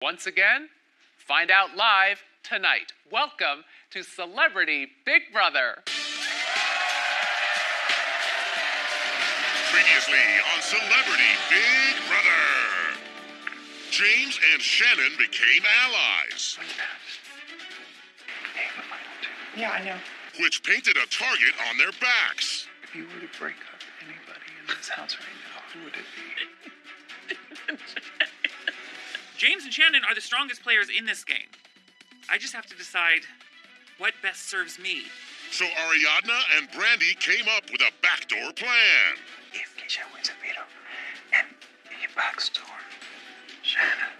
Once again, find out live tonight. Welcome to Celebrity Big Brother. Previously on Celebrity Big Brother, James and Shannon became allies. Yeah, I know. Which painted a target on their backs. If you were to break up anybody in this house right now, who would it be? James and Shannon are the strongest players in this game. I just have to decide what best serves me. So Ariadna and Brandy came up with a backdoor plan. If Keisha wins a veto and he backdoor Shannon,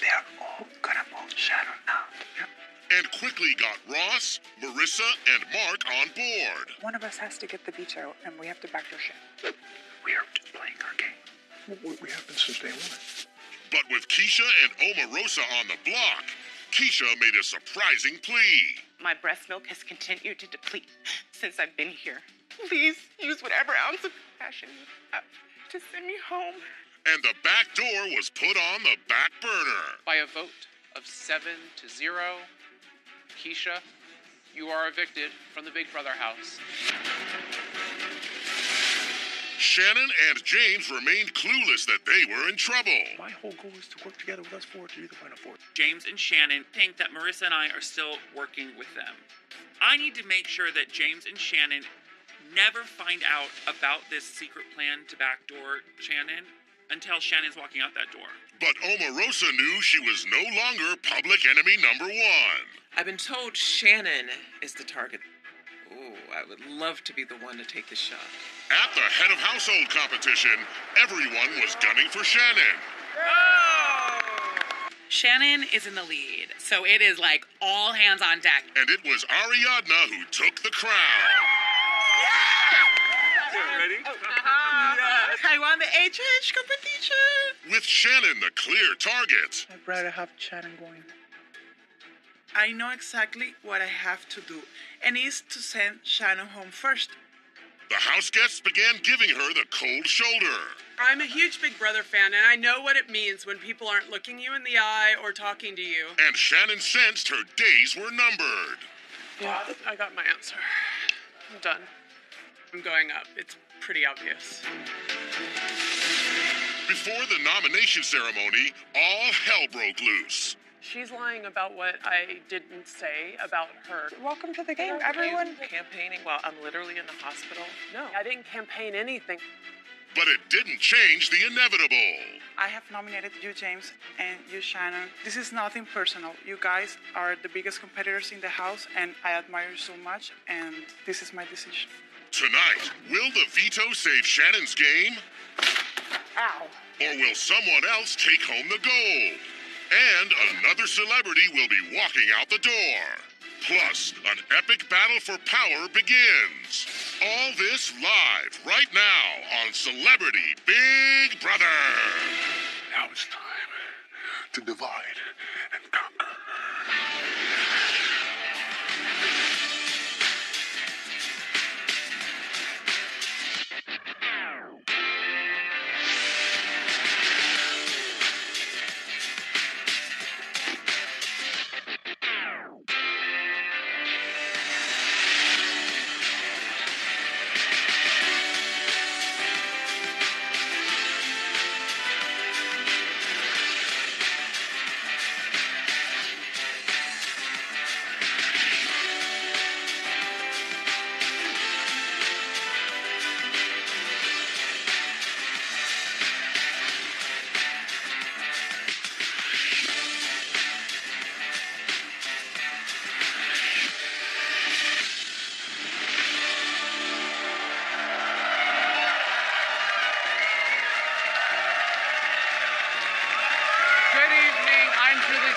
they are all gonna vote Shannon out. And quickly got Ross, Marissa, and Mark on board. One of us has to get the veto, and we have to backdoor Shannon. We are just playing our game. We have been since day one. But with Keisha and Omarosa on the block, Keisha made a surprising plea. My breast milk has continued to deplete since I've been here. Please use whatever ounce of compassion you have to send me home. And the back door was put on the back burner. By a vote of 7-0, Keisha, you are evicted from the Big Brother house. Shannon and James remained clueless that they were in trouble. My whole goal is to work together with us four to either find a fourth. James and Shannon think that Marissa and I are still working with them. I need to make sure that James and Shannon never find out about this secret plan to backdoor Shannon until Shannon's walking out that door. But Omarosa knew she was no longer public enemy number one. I've been told Shannon is the target. Oh, I would love to be the one to take the shot. At the head of household competition, everyone was gunning for Shannon. Shannon is in the lead, so it is like all hands on deck. And it was Ariadna who took the crown. Ready? I won the HH competition. With Shannon the clear target. I'd rather have Shannon going. I know exactly what I have to do, and it's to send Shannon home first. The house guests began giving her the cold shoulder. I'm a huge Big Brother fan, and I know what it means when people aren't looking you in the eye or talking to you. And Shannon sensed her days were numbered. Yeah, I got my answer. I'm done. I'm going up. It's pretty obvious. Before the nomination ceremony, all hell broke loose. She's lying about what I didn't say about her. Welcome to the game, everyone. Campaigning while I'm literally in the hospital? No, I didn't campaign anything. But it didn't change the inevitable. I have nominated you, James, and you, Shannon. This is nothing personal. You guys are the biggest competitors in the house, and I admire you so much, and this is my decision. Tonight, will the veto save Shannon's game? Ow. Or will someone else take home the gold? And another celebrity will be walking out the door. Plus, an epic battle for power begins. All this live right now on Celebrity Big Brother. Now it's time to divide and conquer.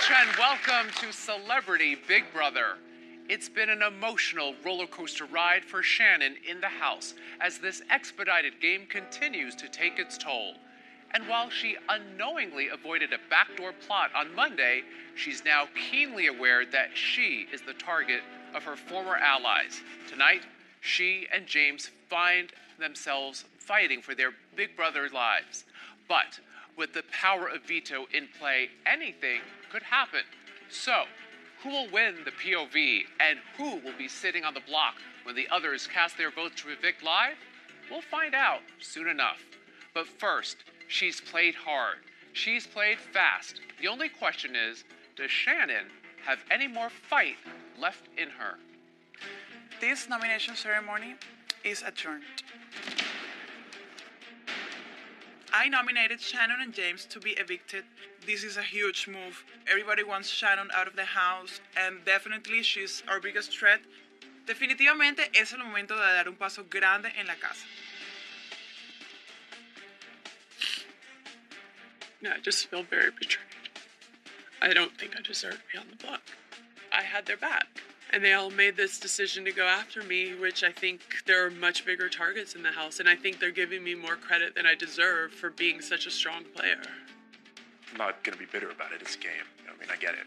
And welcome to Celebrity Big Brother. It's been an emotional roller coaster ride for Shannon in the house as this expedited game continues to take its toll. And while she unknowingly avoided a backdoor plot on Monday, she's now keenly aware that she is the target of her former allies. Tonight, she and James find themselves fighting for their Big Brother lives. But With the power of veto in play, anything could happen. So, who will win the POV and who will be sitting on the block when the others cast their votes to evict live? We'll find out soon enough. But first, she's played hard. She's played fast. The only question is, does Shannon have any more fight left in her? This nomination ceremony is adjourned. I nominated Shannon and James to be evicted. This is a huge move. Everybody wants Shannon out of the house, and definitely she's our biggest threat. Definitivamente es el momento de dar un paso grande en la casa. Yeah, I just feel very betrayed. I don't think I deserve to be on the block. I had their back, and they all made this decision to go after me, which I think there are much bigger targets in the house, and I think they're giving me more credit than I deserve for being such a strong player. I'm not going to be bitter about it. It's a game. I mean, I get it.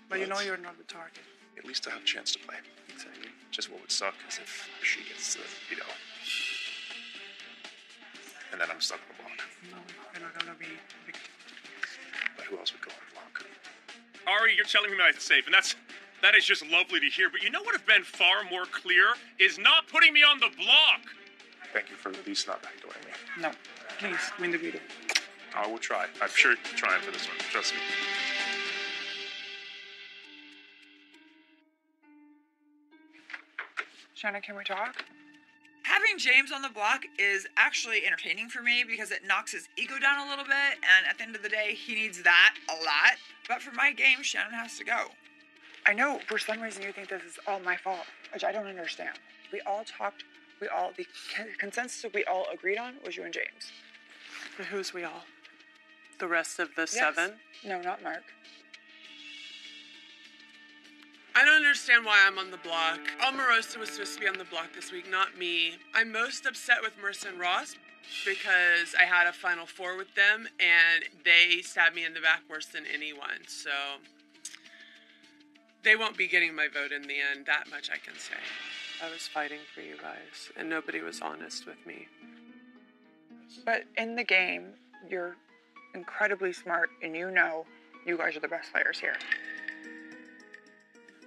But you know you're not the target. At least I have a chance to play. Exactly. Just what would suck is if she gets the veto. And then I'm stuck on the block. No, you're not gonna be evicted. But who else would go on the block? Ari, you're telling me that it's safe, and that is just lovely to hear. But you know what would have been far more clear is not putting me on the block. Thank you for at least not backdooring me. No, please, win the veto. I will try. I'm sure you're trying for this one. Trust me. Shannon, can we talk? Having James on the block is actually entertaining for me because it knocks his ego down a little bit, and at the end of the day, he needs that a lot. But for my game, Shannon has to go. I know for some reason you think this is all my fault, which I don't understand. We all talked, the consensus that we all agreed on was you and James. Who's we all? The rest of the Yes. 7? No, not Mark. I don't understand why I'm on the block. Omarosa was supposed to be on the block this week, not me. I'm most upset with Marissa and Ross because I had a Final Four with them and they stabbed me in the back worse than anyone. So they won't be getting my vote in the end, that much I can say. I was fighting for you guys and nobody was honest with me. But in the game, you're incredibly smart and you know you guys are the best players here.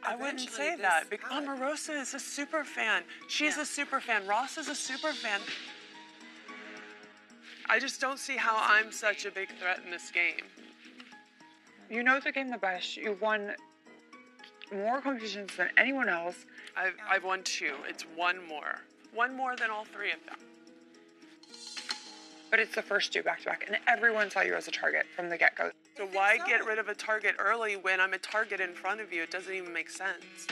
I wouldn't say that because Omarosa is a super fan. She's a super fan. Ross is a super fan. I just don't see how I'm such a big threat in this game. You know the game the best. You won more competitions than anyone else. I've won 2. It's one more than all 3 of them. But it's the first 2 back-to-back, and everyone saw you as a target from the get-go. So why get rid of a target early when I'm a target in front of you? It doesn't even make sense.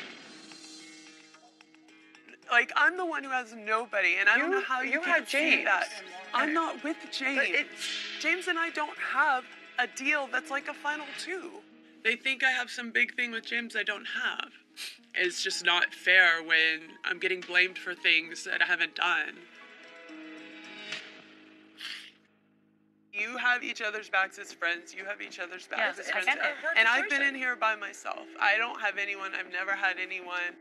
Like, I'm the one who has nobody, and I don't know how you had can see James. that. I'm not with James. James and I don't have a deal that's like a final 2. They think I have some big thing with James I don't have. It's just not fair when I'm getting blamed for things that I haven't done. You have each other's backs as friends. You have each other's backs as friends. And I've been in here by myself. I don't have anyone. I've never had anyone.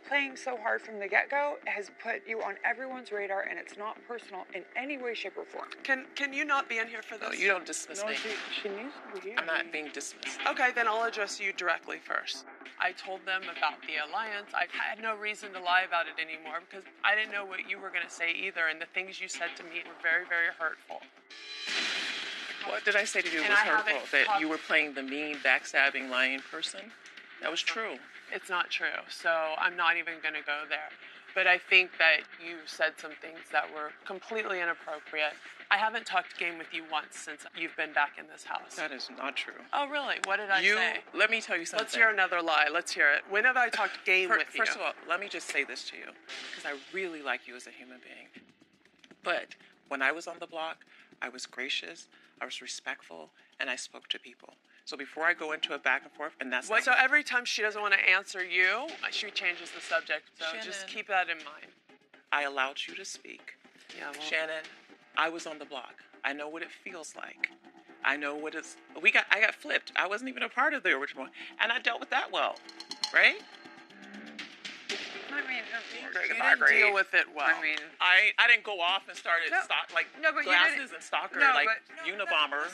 Playing so hard from the get-go has put you on everyone's radar, and it's not personal in any way, shape, or form. Can you not be in here for this? No, you don't dismiss me. She needs to be here. I'm not being dismissed. Okay, then I'll address you directly first. I told them about the alliance. I had no reason to lie about it anymore because I didn't know what you were going to say either, and the things you said to me were very, very hurtful. What did I say to you was hurtful? That you were playing the mean, backstabbing, lying person? That was true. It's not true, so I'm not even going to go there. But I think that you said some things that were completely inappropriate. I haven't talked game with you once since you've been back in this house. That is not true. Oh, really? What did I say? Let me tell you something. Let's hear another lie. Let's hear it. When have I talked game with you? First of all, let me just say this to you, because I really like you as a human being. But when I was on the block, I was gracious, I was respectful, and I spoke to people. So before I go into a back and forth, and that's So every time she doesn't want to answer you, she changes the subject. So just keep that in mind. I allowed you to speak. Yeah, well, Shannon, I was on the block. I know what it feels like. I know what it's. I got flipped. I wasn't even a part of the original one, and I dealt with that well, right? I mean, you didn't deal with it well. I mean, I didn't go off and started glasses and stalker like Unabomber.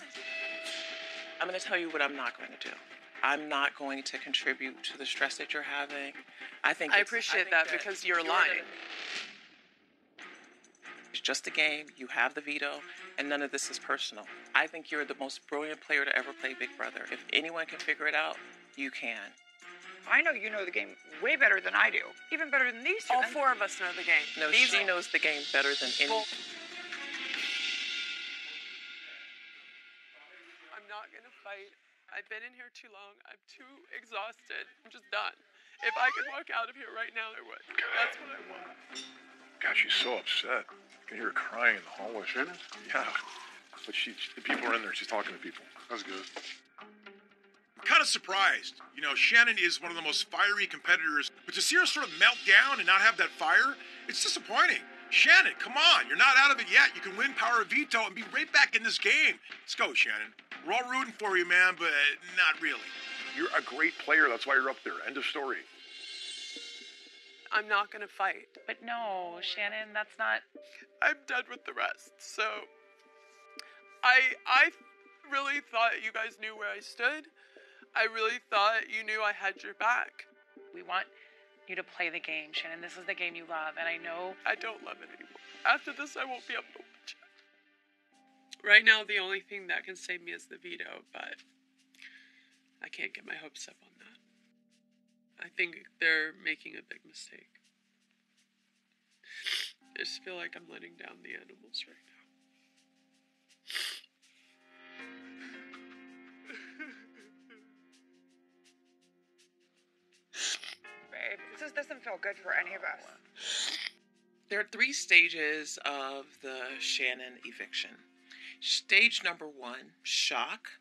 I'm going to tell you what I'm not going to do. I'm not going to contribute to the stress that you're having. I appreciate that because you're lying. It's just a game. You have the veto, and none of this is personal. I think you're the most brilliant player to ever play Big Brother. If anyone can figure it out, you can. I know you know the game way better than I do. Even better than these two. All four of us know the game. No, she knows the game better than any. I'm not going to fight. I've been in here too long. I'm too exhausted. I'm just done. If I could walk out of here right now, I would. That's what I want. God, she's so upset. You can hear her crying in the hallway. Shannon? Yeah. But the people are in there. She's talking to people. That's good. I'm kind of surprised. You know, Shannon is one of the most fiery competitors, but to see her sort of melt down and not have that fire, it's disappointing. Shannon, come on. You're not out of it yet. You can win Power of Veto and be right back in this game. Let's go, Shannon. We're all rooting for you, man, but not really. You're a great player. That's why you're up there. End of story. I'm not going to fight. But no, Shannon, that's not... I'm done with the rest. So, I really thought you guys knew where I stood. I really thought you knew I had your back. We want you to play the game, Shannon. This is the game you love, and I know... I don't love it anymore. After this, I won't be able to watch it. Right now, the only thing that can save me is the veto, but I can't get my hopes up on that. I think they're making a big mistake. I just feel like I'm letting down the animals right now. Babe, this doesn't feel good for any of us. There are 3 stages of the Shannon eviction. Stage number 1, shock.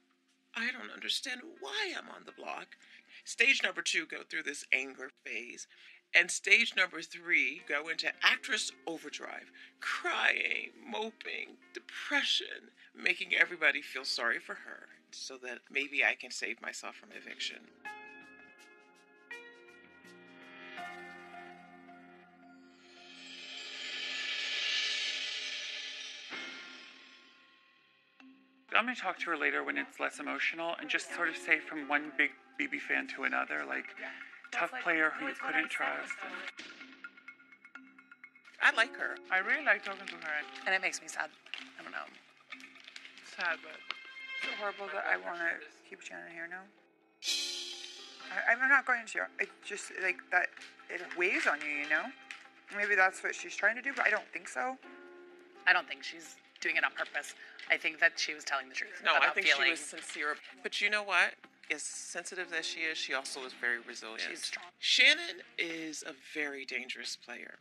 I don't understand why I'm on the block. Stage number 2, go through this anger phase. And stage number 3, go into actress overdrive, crying, moping, depression, making everybody feel sorry for her so that maybe I can save myself from eviction. I'm going to talk to her later when it's less emotional and just sort of say from one big BB fan to another, like, tough player who you couldn't trust. I like her. I really like talking to her. And it makes me sad. I don't know. Sad, but it's so horrible that I want to keep Shannon here now. I'm not going to. It just, like, that, it weighs on you, you know? Maybe that's what she's trying to do, but I don't think so. I don't think she's doing it on purpose. I think that she was telling the truth. No, I about think feeling. she was sincere. But you know what? As sensitive as she is, she also is very resilient. She's strong. Shannon is a very dangerous player.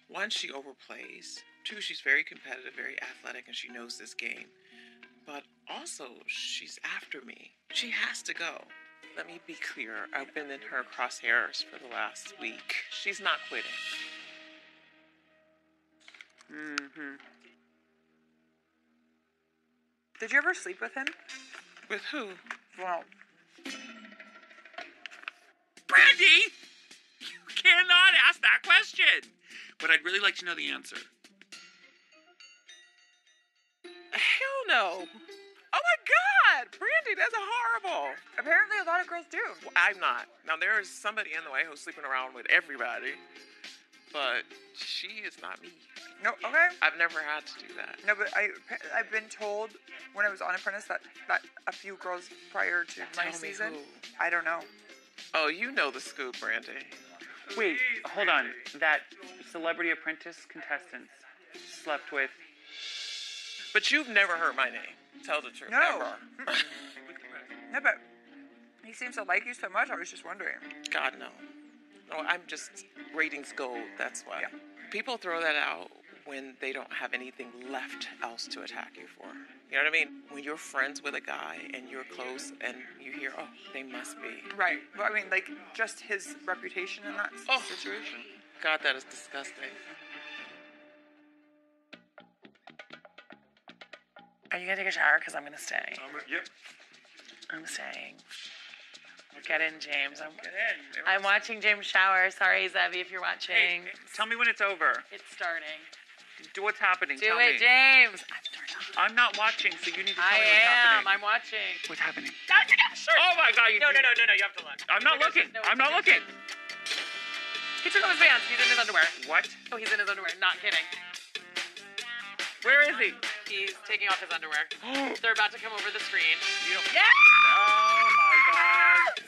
1, she overplays. 2, she's very competitive, very athletic, and she knows this game. But also, she's after me. She has to go. Let me be clear. I've been in her crosshairs for the last week. She's not quitting. Mm-hmm. Did you ever sleep with him? With who? Well, Brandy! You cannot ask that question! But I'd really like to know the answer. Hell no! Oh my God! Brandy, that's horrible! apparently a lot of girls do. Well, I'm not. Now, there is somebody in the way who's sleeping around with everybody, but she is not me. No, okay. I've never had to do that. No, but I've been told when I was on Apprentice that a few girls prior to my season. I don't know. Oh, you know the scoop, Brandy. Wait, hold on. That Celebrity Apprentice contestants slept with. But you've never heard my name. Tell the truth. No. Ever. No, but he seems to like you so much. I was just wondering. God, no. No, I'm just ratings gold. That's why. Yeah. People throw that out when they don't have anything left else to attack you for. You know what I mean? When you're friends with a guy and you're close and you hear, oh, they must be. Right. Well, I mean, like, just his reputation in that situation. God, that is disgusting. Are you going to take a shower? Because I'm going to stay. Yep. I'm staying. Get in, James. I'm watching James shower. Sorry, Zebby, if you're watching. Hey, tell me when it's over. It's starting. What's happening? Do Tell it, me. James. I'm starting. I'm not watching, so you need to tell I me what's happening. am. I'm watching. What's happening? Oh my God! No, you have to look. I'm not looking. I'm not looking. He took off his pants. He's in his underwear. What? Oh, he's in his underwear. Not kidding. Where is he? He's taking off his underwear. They're about to come over the screen. You don't... Yeah! Oh my God.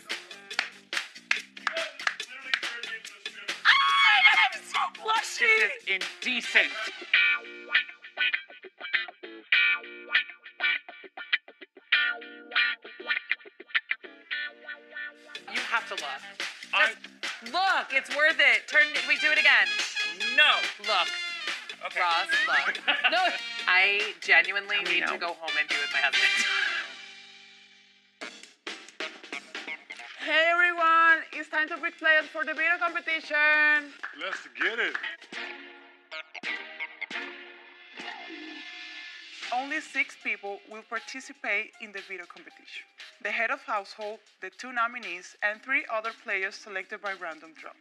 I'm so blushy. This is indecent. You have to look. Just look. It's worth it. We do it again. No. Look. Okay. Ross, look. No. I genuinely need to go home and be with my husband. Hey everyone, it's time to pick players for the video competition. Let's get it. Only 6 people will participate in the video competition. The head of household, the 2 nominees, and 3 other players selected by random draw.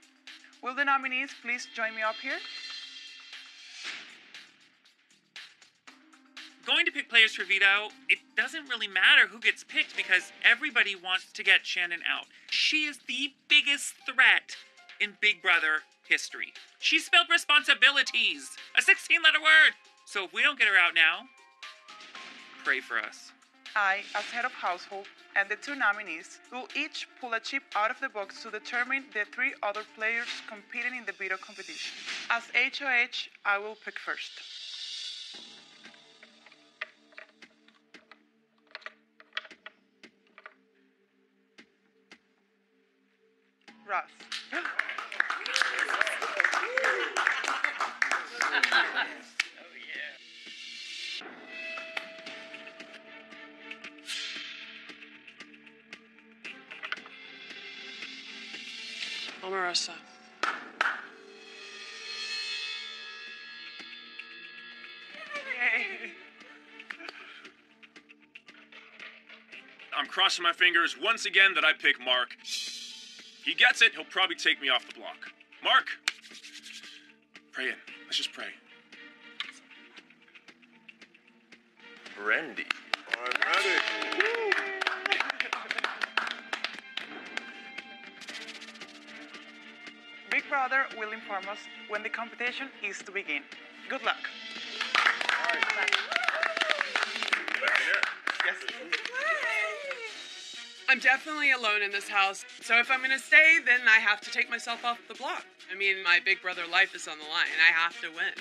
Will the nominees please join me up here? Going to pick players for veto, it doesn't really matter who gets picked because everybody wants to get Shannon out. She is the biggest threat in Big Brother history. She spelled responsibilities, a 16-letter word. So if we don't get her out now, pray for us. I, as head of household, and the 2 nominees will each pull a chip out of the box to determine the 3 other players competing in the veto competition. As HOH, I will pick first. Ross. Omarosa. I'm crossing my fingers once again that I pick Mark. He gets it, he'll probably take me off the block. Mark, pray in. Let's just pray. Randy. Big Brother will inform us when the competition is to begin. Good luck. I'm definitely alone in this house, so if I'm gonna stay, then I have to take myself off the block. I mean, my Big Brother life is on the line. I have to win.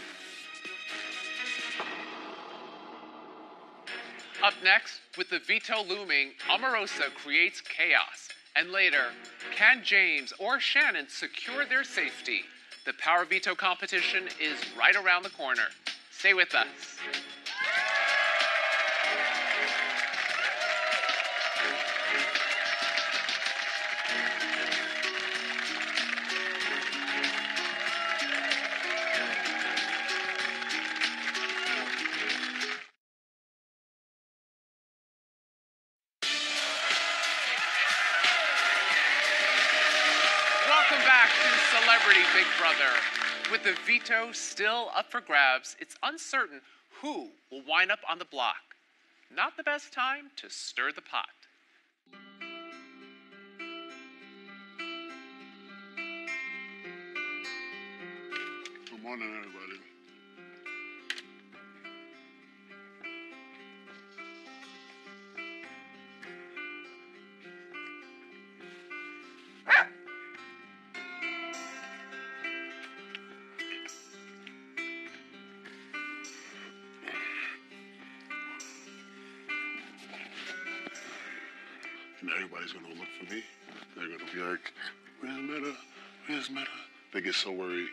Up next, with the veto looming, Omarosa creates chaos. And later, can James or Shannon secure their safety? The power veto competition is right around the corner. Stay with us. Welcome back to Celebrity Big Brother. With the veto still up for grabs, it's uncertain who will wind up on the block. Not the best time to stir the pot. Good morning, everybody. And everybody's gonna look for me. They're gonna be like, "Where's Meta? Where's Meta?" They get so worried.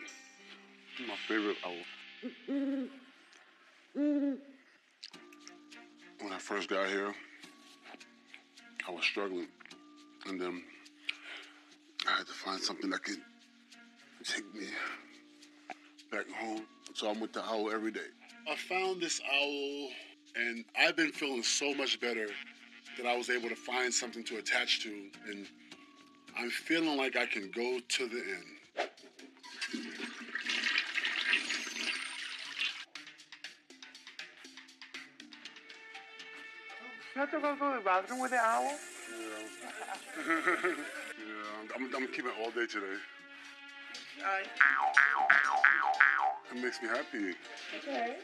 My favorite. When I first got here, I was struggling, and then I had to find something that could take me back home. So I'm with the owl every day. I found this owl, and I've been feeling so much better that I was able to find something to attach to, and I'm feeling like I can go to the end. You have to go to the bathroom with the owl? Yeah. Yeah, I'm keeping it all day today. It makes me happy. Okay.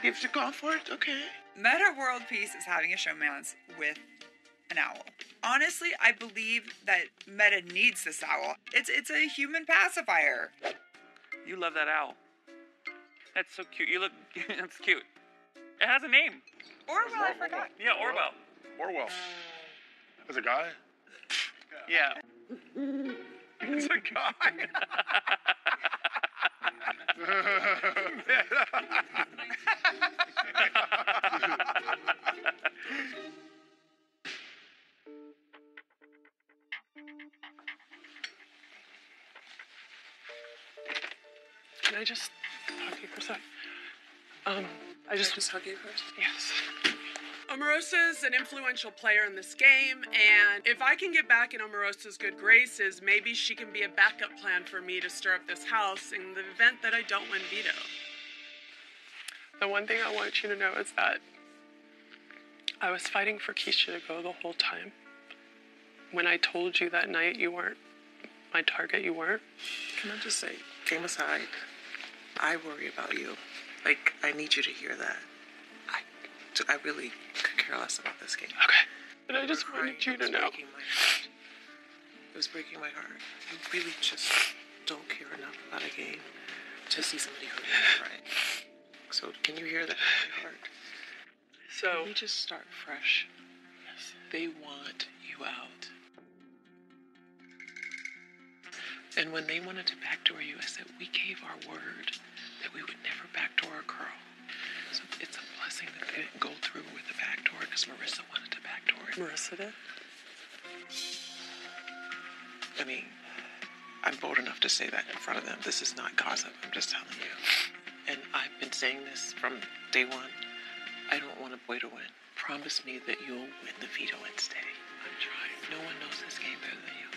Gives you comfort, okay. Meta World Peace is having a showmance with an owl. Honestly, I believe that Meta needs this owl. It's a human pacifier. You love that owl. That's so cute. You look, that's cute. It has a name. Orwell, I forgot. Yeah, Orwell. Orwell. As a guy? Yeah. It's a guy. Can I just hug you for a sec? I just hug you first. Yes. Omarosa's an influential player in this game, and if I can get back in Omarosa's good graces, maybe she can be a backup plan for me to stir up this house in the event that I don't win veto. The one thing I want you to know is that I was fighting for Keisha to go the whole time. When I told you that night you weren't my target, you weren't. Can I just say, game aside, I worry about you. Like, I need you to hear that. I really could care less about this game. Okay. And I just wanted you to know. It was breaking my heart. You really just don't care enough about a game to see somebody hurt and cry. So can you hear that in my heart? So can we just start fresh? Yes. They want you out. And when they wanted to backdoor you, I said, we gave our word that we would never backdoor a girl. So it's a blessing that they didn't go through with the backdoor because Marissa wanted to backdoor it. Marissa did? I mean, I'm bold enough to say that in front of them. This is not gossip. I'm just telling you. And I've been saying this from day one. I don't want a boy to win. Promise me that you'll win the veto and stay. I'm trying. No one knows this game better than you.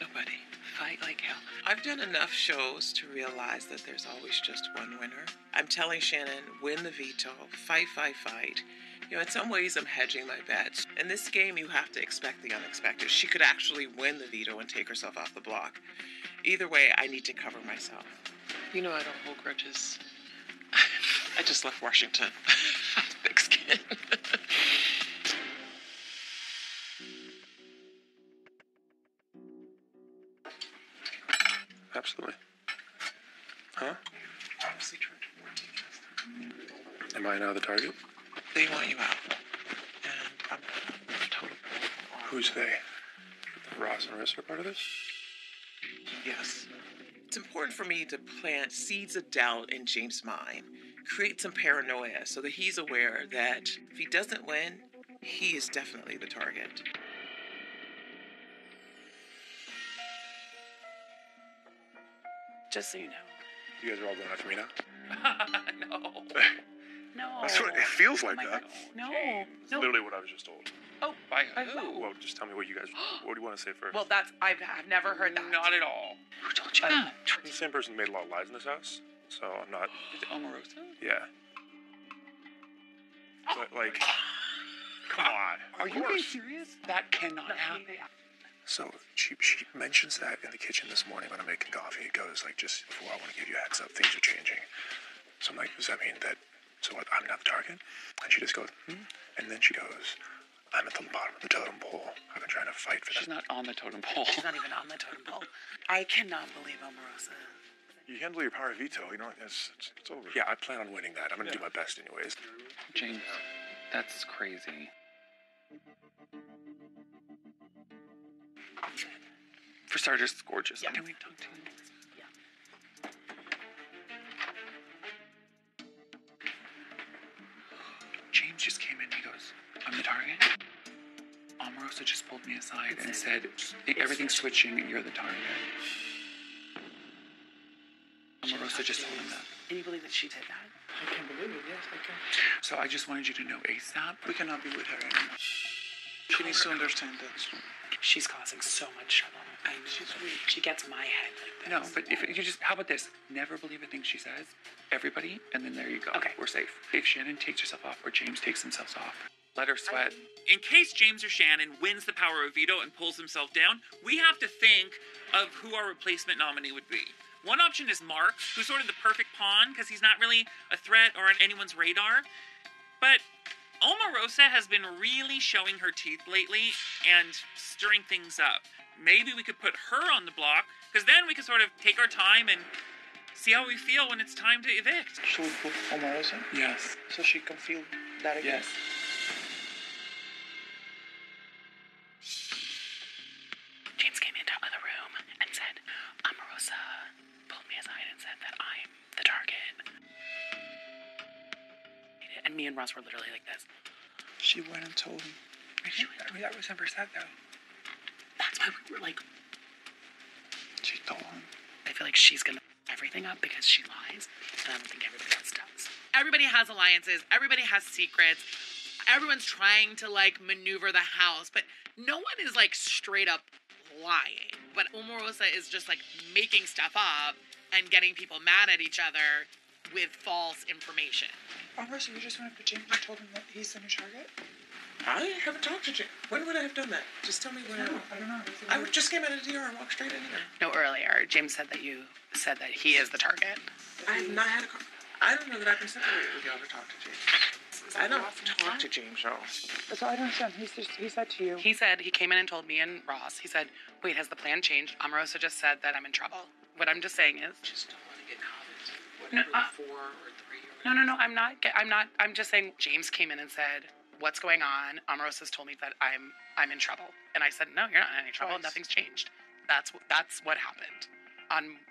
Nobody. Fight like hell. I've done enough shows to realize that there's always just one winner. I'm telling Shannon, win the veto, fight, fight, fight. You know, in some ways I'm hedging my bets. In this game, you have to expect the unexpected. She could actually win the veto and take herself off the block. Either way, I need to cover myself. You know I don't hold grudges. I just left Washington. Thick skin. Absolutely. Huh? Am I now the target? They want you out. And I'm totally... Who's they? Ross and Marissa are part of this? Yes. It's important for me to plant seeds of doubt in James' mind, create some paranoia so that he's aware that if he doesn't win, he is definitely the target. Just so you know. You guys are all going after me now? No. No. That's what it feels like. That. No. It's literally what I was just told. Oh, by who? Well, just tell me what you guys. What do you want to say first? Well, I've never heard that. Not at all. Who told you that? The same person made a lot of lies in this house, so I'm not. Is it Omarosa? Yeah. But like, come on. Are you being serious? That cannot happen. So she mentions that in the kitchen this morning when I'm making coffee. It goes like, just before, I want to give you a heads up, things are changing. So I'm like, does that mean that? So what? I'm not the target? And she just goes, and then she goes, I'm at the bottom of the totem pole. I've been trying to fight for that. She's not on the totem pole. She's not even on the totem pole. I cannot believe Omarosa. You handle your power of veto, you know, it's over. Yeah, I plan on winning that. I'm going to do my best anyways. James, that's crazy. For starters, it's gorgeous. Yeah. Can we talk to him? Yeah. James just came in. He goes, I'm the target. Omarosa just pulled me aside and said, everything's switching. You're the target. Omarosa just told him that. Can you believe that she did that? I can believe it, yes, I can. So I just wanted you to know ASAP. We cannot be with her anymore. She needs to understand that. She's causing so much trouble. I know. She's weak. She gets my head like this. No, but if you just, how about this? Never believe a thing she says. Everybody, and then there you go. Okay. We're safe. If Shannon takes herself off or James takes themselves off, Let her sweat. In case James or Shannon wins the power of veto and pulls himself down, we have to think of who our replacement nominee would be. One option is Mark, who's sort of the perfect pawn because he's not really a threat or on anyone's radar. But Omarosa has been really showing her teeth lately and stirring things up. Maybe we could put her on the block, because then we could sort of take our time and see how we feel when it's time to evict. Should we put Omarosa? Yes. So she can feel that again? Yes. James came into the other room and said, Omarosa pulled me aside and said that I'm the target. And me and Ross were literally like this. She went and told him. That was never said, though. That's why we were like, She told him. I feel like she's gonna f everything up because she lies, and I don't think everybody else does. Everybody has alliances. Everybody has secrets. Everyone's trying to, like, maneuver the house, but no one is, like, straight up lying. But Omarosa is just, like, making stuff up and getting people mad at each other with false information. Omarosa, you just went up to James and told him that he's the new target? I haven't talked to James. When would I have done that? Just tell me when. I don't know. I just came out of the DR and walked straight in here. No, earlier, James said that you said that he is the target. I have not had a I don't know that I've been separated with y'all to talk to James. I don't talk to James, y'all. So I don't understand. He said to you. He said, he came in and told me and Ross, he said, wait, has the plan changed? Omarosa just said that I'm in trouble. What I'm just saying is... Just don't want to get caught. Whatever, 4 or 3 or... No, I'm just saying James came in and said, what's going on? Omarosa's told me that I'm in trouble. And I said, no, you're not in any trouble. Nothing's changed. That's what happened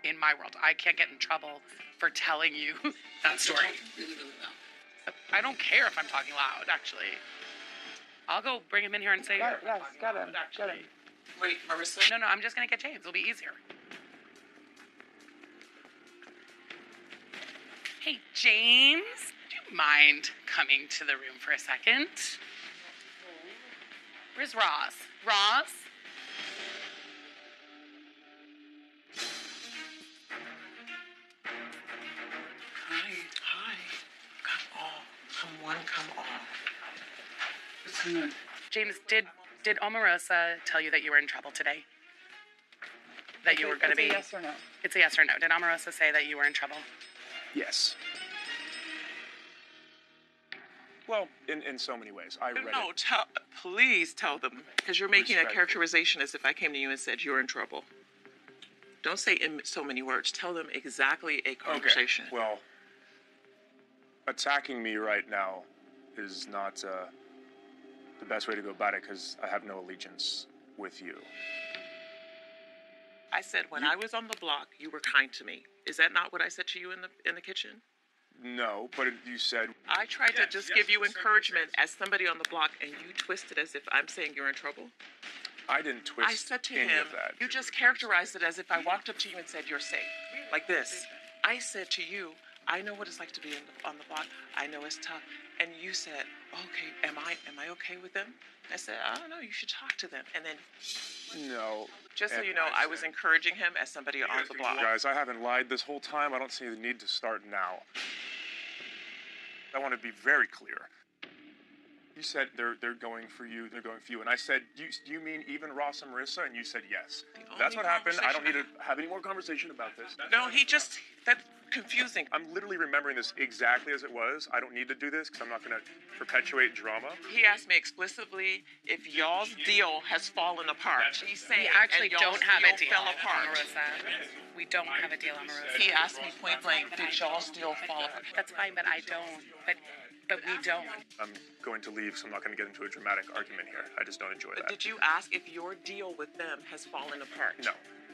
in my world. I can't get in trouble for telling you that story. Really, really loud. I don't care if I'm talking loud, actually. I'll go bring him in here and say, Yes, get him. Get him. Wait, Marissa? No, I'm just going to get James. It'll be easier. Hey, James, do you mind coming to the room for a second? Where's Ross? Ross? Hi. Come on. Come one, come on. James, did Omarosa tell you that you were in trouble today? That you were going to be... It's a yes or no. It's a yes or no. Did Omarosa say that you were in trouble? Yes. Well, in so many ways. I read No, it. Please tell them, because you're making a characterization as if I came to you and said you're in trouble. Don't say in so many words. Tell them exactly a conversation. Okay. Well, attacking me right now is not the best way to go about it because I have no allegiance with you. I said when I was on the block, you were kind to me. Is that not what I said to you in the kitchen? No, but you said... I tried to just give you encouragement as somebody on the block, and you twisted as if I'm saying you're in trouble. I didn't twist I said to any him, of that. you just characterized it as if I walked up to you and said you're safe. Like this. I said to you, I know what it's like to be on the block. I know it's tough. And you said, okay, am I okay with them? I said, I don't know, you should talk to them. And then... No. Just so you know, I was encouraging him as somebody on the block. Guys, I haven't lied this whole time. I don't see the need to start now. I want to be very clear. You said they're going for you. They're going for you. And I said, do you mean even Ross and Marissa? And you said yes. That's what happened. I don't need to have any more conversation about this. No, that's confusing. I'm literally remembering this exactly as it was. I don't need to do this because I'm not going to perpetuate drama. He asked me explicitly if y'all's deal has fallen apart. He's saying We actually don't have a deal, fell apart. Omarosa. We don't have a deal, Omarosa. He asked me point blank, did y'all's deal fall apart? That's fine, but I don't. But we don't. I'm going to leave, so I'm not going to get into a dramatic argument here. I just don't enjoy that. Did you ask if your deal with them has fallen apart? No.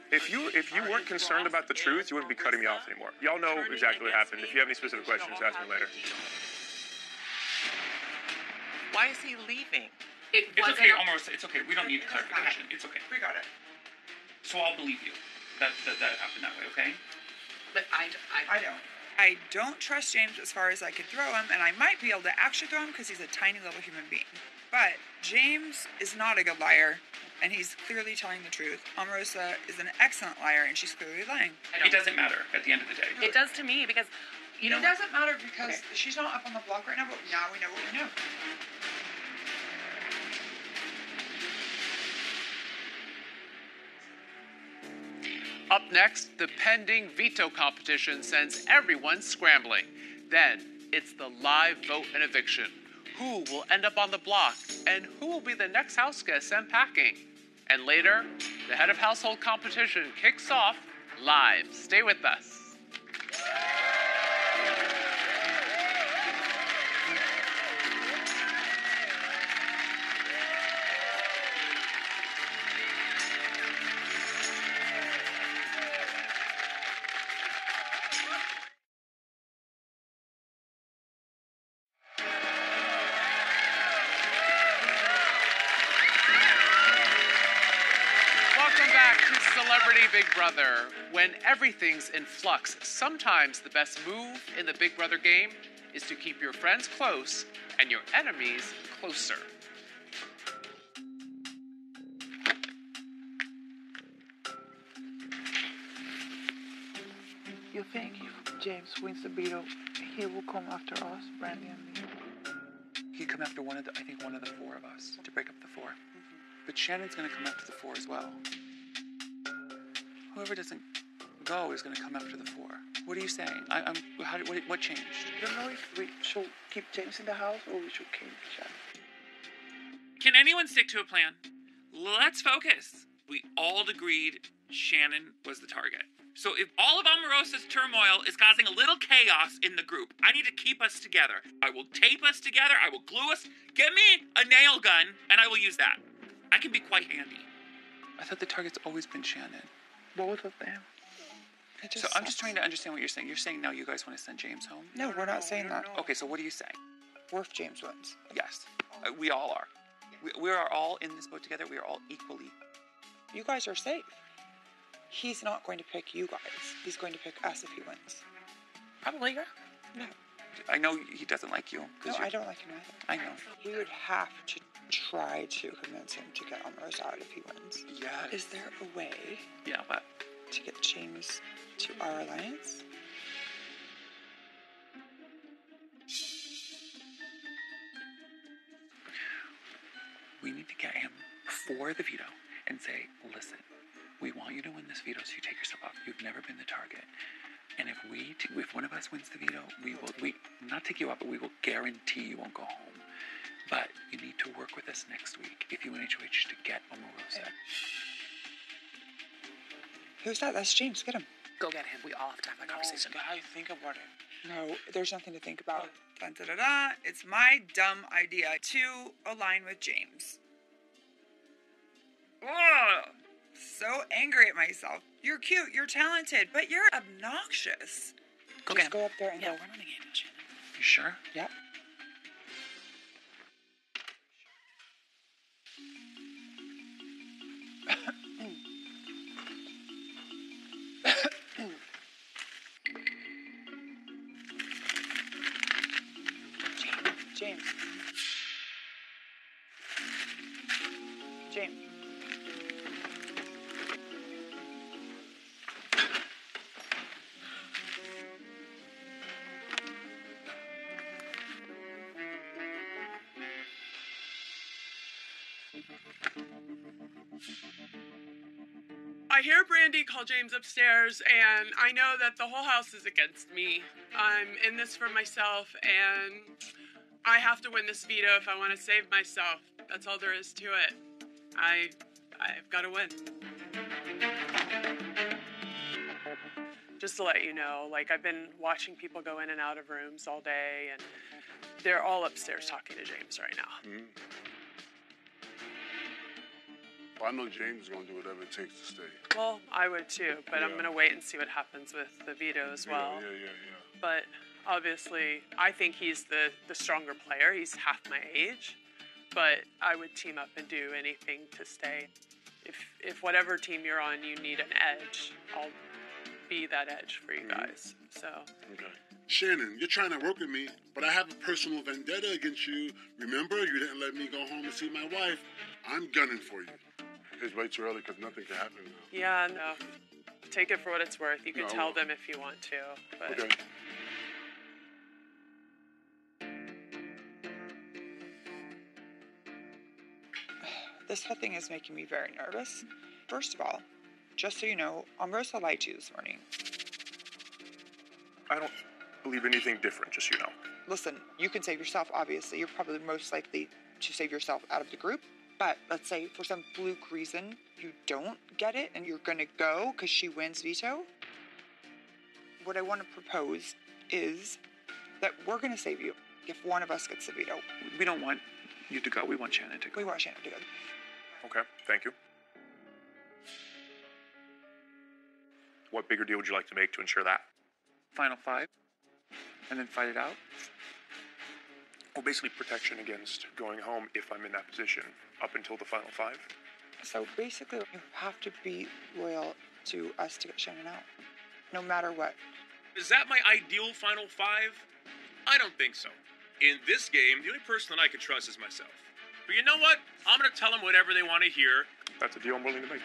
If you weren't concerned about the truth, you wouldn't be cutting me off anymore. Y'all know exactly what happened. If you have any specific questions, ask me later. Why is he leaving? It's okay, Omarosa. It's okay. We don't need clarification. It's okay. We got it. So I'll believe you. That happened that way, okay? But I don't. I don't trust James as far as I could throw him, and I might be able to actually throw him because he's a tiny little human being. But James is not a good liar, and he's clearly telling the truth. Omarosa is an excellent liar, and she's clearly lying. It doesn't matter at the end of the day. It does to me because, It doesn't matter because she's not up on the block right now, but now we know what we know. Up next, the pending veto competition sends everyone scrambling. Then, it's the live vote and eviction. Who will end up on the block, and who will be the next house guest sent packing? And later, the head of household competition kicks off live. Stay with us. Welcome back to Celebrity Big Brother. When everything's in flux, sometimes the best move in the Big Brother game is to keep your friends close and your enemies closer. You think if James wins the veto, he will come after us, Brandy and me? He'd come after one of the four of us to break up the four. But Shannon's going to come after the four as well. Whoever doesn't go is going to come after the four. What are you saying? What changed? I don't know if we should keep James in the house or we should keep Shannon. Can anyone stick to a plan? Let's focus. We all agreed Shannon was the target. So if all of Omarosa's turmoil is causing a little chaos in the group, I need to keep us together. I will tape us together. I will glue us. Get me a nail gun, and I will use that. I can be quite handy. I thought the target's always been Shannon. Both of them. So I'm just trying to understand what you're saying. You're saying now you guys want to send James home? No, we're not saying that. Okay, so what are you saying? What if James wins? Yes, we all are. We are all in this boat together. We are all equally. You guys are safe. He's not going to pick you guys. He's going to pick us if he wins. Probably, yeah. No. I know he doesn't like you. No, I don't like him either. I know. We would have to try to convince him to get Omarosa out if he wins. Yeah. Is there a way? Yeah, what? To get James to our alliance? We need to get him before the veto and say, listen, we want you to win this veto, so you take yourself off. You've never been the target. And if one of us wins the veto, we not take you out, but we will guarantee you won't go home. But you need to work with us next week if you win HOH to get Omarosa. Who's that? That's James. Get him. Go get him. We all have to have that conversation. Guy, think about it. No, there's nothing to think about. Dun, da, da, da. It's my dumb idea to align with James. Ugh. So angry at myself. You're cute, you're talented, but you're obnoxious. Just go up there and yeah, go. we're running it, Shannon. You sure? Yep. James. James. I hear Brandy call James upstairs, and I know that the whole house is against me. I'm in this for myself, and I have to win this veto if I want to save myself. That's all there is to it. I've got to win. Just to let you know, like, I've been watching people go in and out of rooms all day, and they're all upstairs talking to James right now. Mm-hmm. Well, I know James is going to do whatever it takes to stay. Well, I would too, but I'm going to wait and see what happens with the veto as well. Yeah. But obviously, I think he's the stronger player. He's half my age. But I would team up and do anything to stay. If whatever team you're on, you need an edge, I'll be that edge for you guys. So. Okay. Shannon, you're trying to work with me, but I have a personal vendetta against you. Remember, you didn't let me go home and see my wife. I'm gunning for you. It's way too early because nothing can happen now. Yeah, no. Take it for what it's worth. You can No, I tell won't. them if you want to. But Okay. This whole thing is making me very nervous. First of all, just so you know, Marissa lied to you this morning. I don't believe anything different, just so you know. Listen, you can save yourself, obviously. You're probably most likely to save yourself out of the group. But let's say for some fluke reason you don't get it and you're going to go because she wins veto. What I want to propose is that we're going to save you if one of us gets the veto. We don't want you to go. We want Shannon to go. We want Shannon to go. Okay, thank you. What bigger deal would you like to make to ensure that? Final 5, and then fight it out? Well, basically protection against going home if I'm in that position up until the final 5. So basically, you have to be loyal to us to get Shannon out, no matter what. Is that my ideal final 5? I don't think so. In this game, the only person that I can trust is myself. But you know what? I'm going to tell them whatever they want to hear. That's a deal I'm willing to make.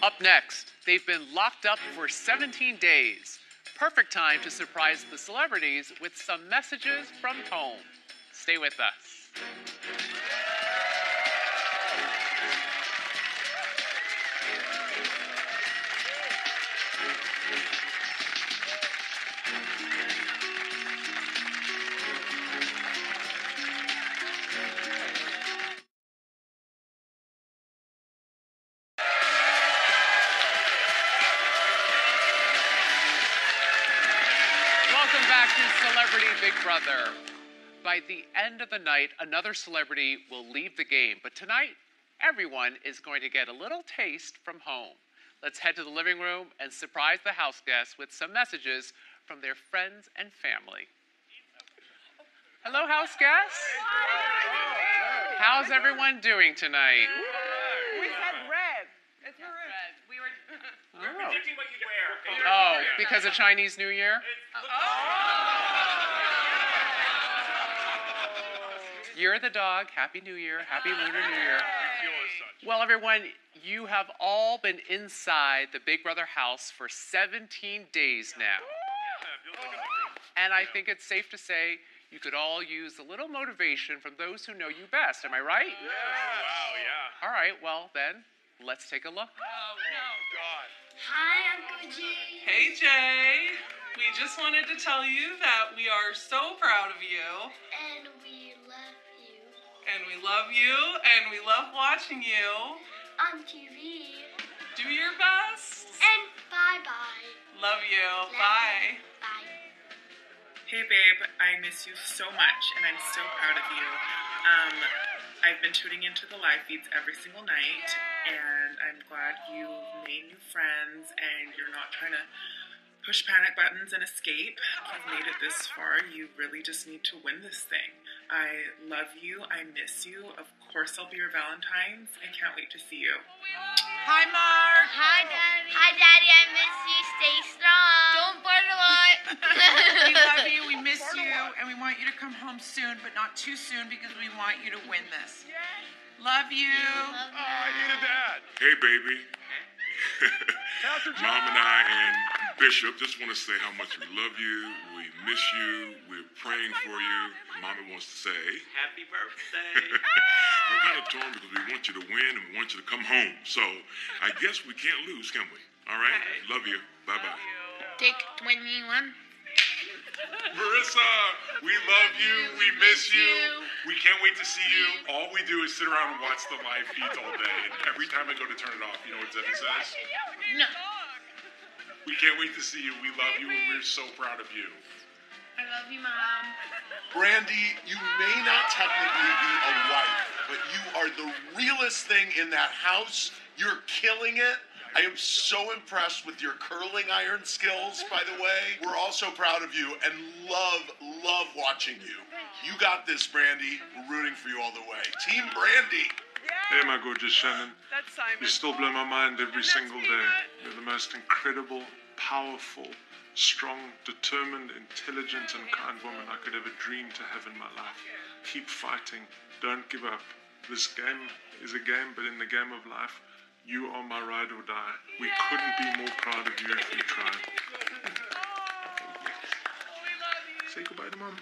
Up next, they've been locked up for 17 days. Perfect time to surprise the celebrities with some messages from home. Stay with us. Welcome back to Celebrity Big Brother. By the end of the night, another celebrity will leave the game. But tonight, everyone is going to get a little taste from home. Let's head to the living room and surprise the house guests with some messages from their friends and family. Hello, house guests. How's everyone doing tonight? We said red. It's red. We were predicting what you'd wear. Oh, because of Chinese New Year? You're the dog. Happy New Year. Happy Lunar New Year. Well, everyone, you have all been inside the Big Brother house for 17 days now. And I think it's safe to say you could all use a little motivation from those who know you best. Am I right? Wow, yeah. All right, well then, let's take a look. Hi, Uncle G. Hey, Jay. We just wanted to tell you that we are so proud of you. And we love you. And we love you, and we love watching you. On TV. Do your best. And bye-bye. Love you. Bye. Bye. Hey, babe. I miss you so much, and I'm so proud of you. I've been tuning into the live feeds every single night, and I'm glad you made new friends, and you're not trying to push panic buttons and escape. You've made it this far. You really just need to win this thing. I love you. I miss you. Of course, I'll be your Valentine's. I can't wait to see you. Hi, Mark. Hi, Daddy. Hi, Daddy. I miss you. Stay strong. Don't bark a lot. We love you, we miss you, and we want you to come home soon, but not too soon because we want you to win this. Love you. I need a dad. Hey, baby. Mom and I and Bishop just want to say how much we love you, we miss you, we're praying for you. Mama wants to say Happy birthday. we're kind of torn because we want you to win and we want you to come home. So I guess we can't lose, can we? All right? Love you. Bye-bye. Take 21. Marissa, we love you. We miss you. We can't wait to see you. All we do is sit around and watch the live feeds all day. And every time I go to turn it off, you know what Zevin says? No. We can't wait to see you. We love you, and we're so proud of you. I love you, Mom. Brandy, you may not technically be a wife, but you are the realest thing in that house. You're killing it. I am so impressed with your curling iron skills, by the way. We're also proud of you and love watching you. You got this, Brandy. We're rooting for you all the way. Team Brandy. Hey, my gorgeous Shannon. That's Simon. You still blow my mind every single day. You're the most incredible, powerful, strong, determined, intelligent, and kind woman I could ever dream to have in my life. Keep fighting. Don't give up. This game is a game, but in the game of life, you are my ride or die. We couldn't be more proud of you if we tried. Say goodbye to Mom.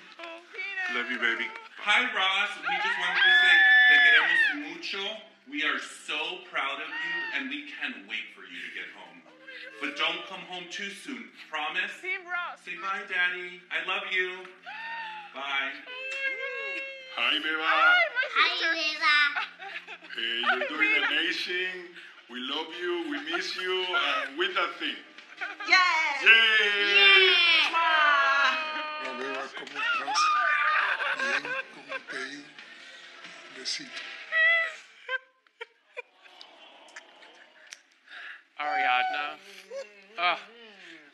Love you, baby. Hi, Ross. We just wanted to say te queremos mucho. We are so proud of you, and we can't wait for you to get home. But don't come home too soon. Promise? Team Ross. Say bye, Daddy. I love you. Bye. Hi, Beba. Hi, my sister. Hey, you're doing amazing. We love you, we miss you, and with that thing. Yes. Yay! Hola, Beba, ¿cómo estás? Bien, ¿cómo te ha ido? Besito. Ariadna. Oh,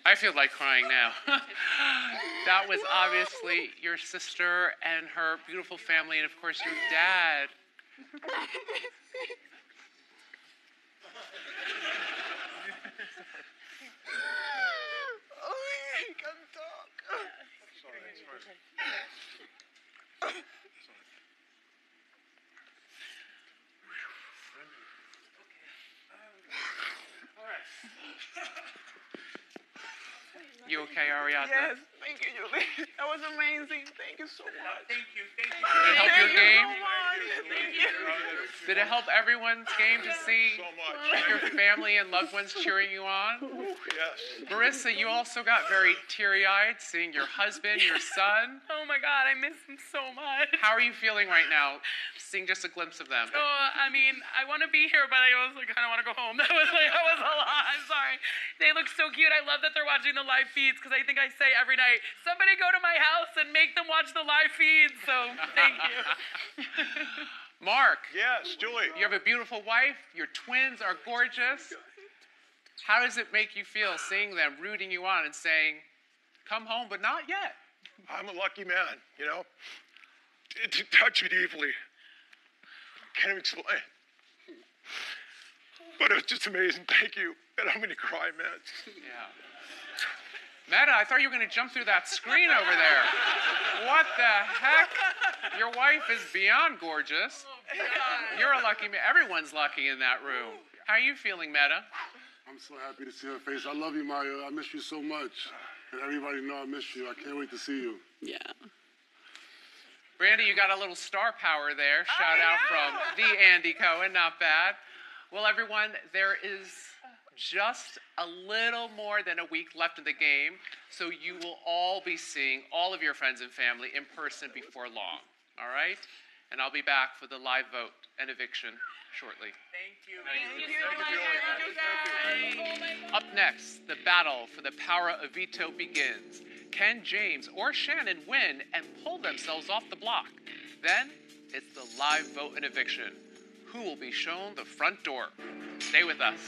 I feel like crying now. That was obviously your sister and her beautiful family, and of course your dad. He can talk. You okay, Ariadna? Yes, thank you, Julie. That was amazing. Thank you so much. Thank you. Did it help your game? Thank you. Did it help everyone's game to see your family and loved ones cheering you on? Yes. Marissa, you also got very teary-eyed seeing your husband, your son. Oh my God, I miss them so much. How are you feeling right now, seeing just a glimpse of them? Oh, I mean, I want to be here, but I also kind of want to go home. That was a lot. I'm sorry. They look so cute. I love that they're watching the live feeds because I think I say every night, somebody go to my house and make them watch the live feeds. So thank you. Mark. Yes, Julie. You have a beautiful wife. Your twins are gorgeous. How does it make you feel seeing them rooting you on and saying, come home, but not yet? I'm a lucky man, you know? It touched me deeply. Can't even explain. But it was just amazing. Thank you. And I'm gonna cry, man. Yeah. Meta, I thought you were going to jump through that screen over there. What the heck? Your wife is beyond gorgeous. You're a lucky man. Everyone's lucky in that room. How are you feeling, Meta? I'm so happy to see her face. I love you, Mario. I miss you so much. And everybody know I miss you. I can't wait to see you. Yeah. Brandy, you got a little star power there. Shout out from the Andy Cohen. Not bad. Well, everyone, there is just a little more than a week left in the game, so you will all be seeing all of your friends and family in person before long, all right? And I'll be back for the live vote and eviction shortly. Thank you. Up next, the battle for the power of veto begins. Can James or Shannon win and pull themselves off the block? Then, it's the live vote and eviction. Who will be shown the front door? Stay with us.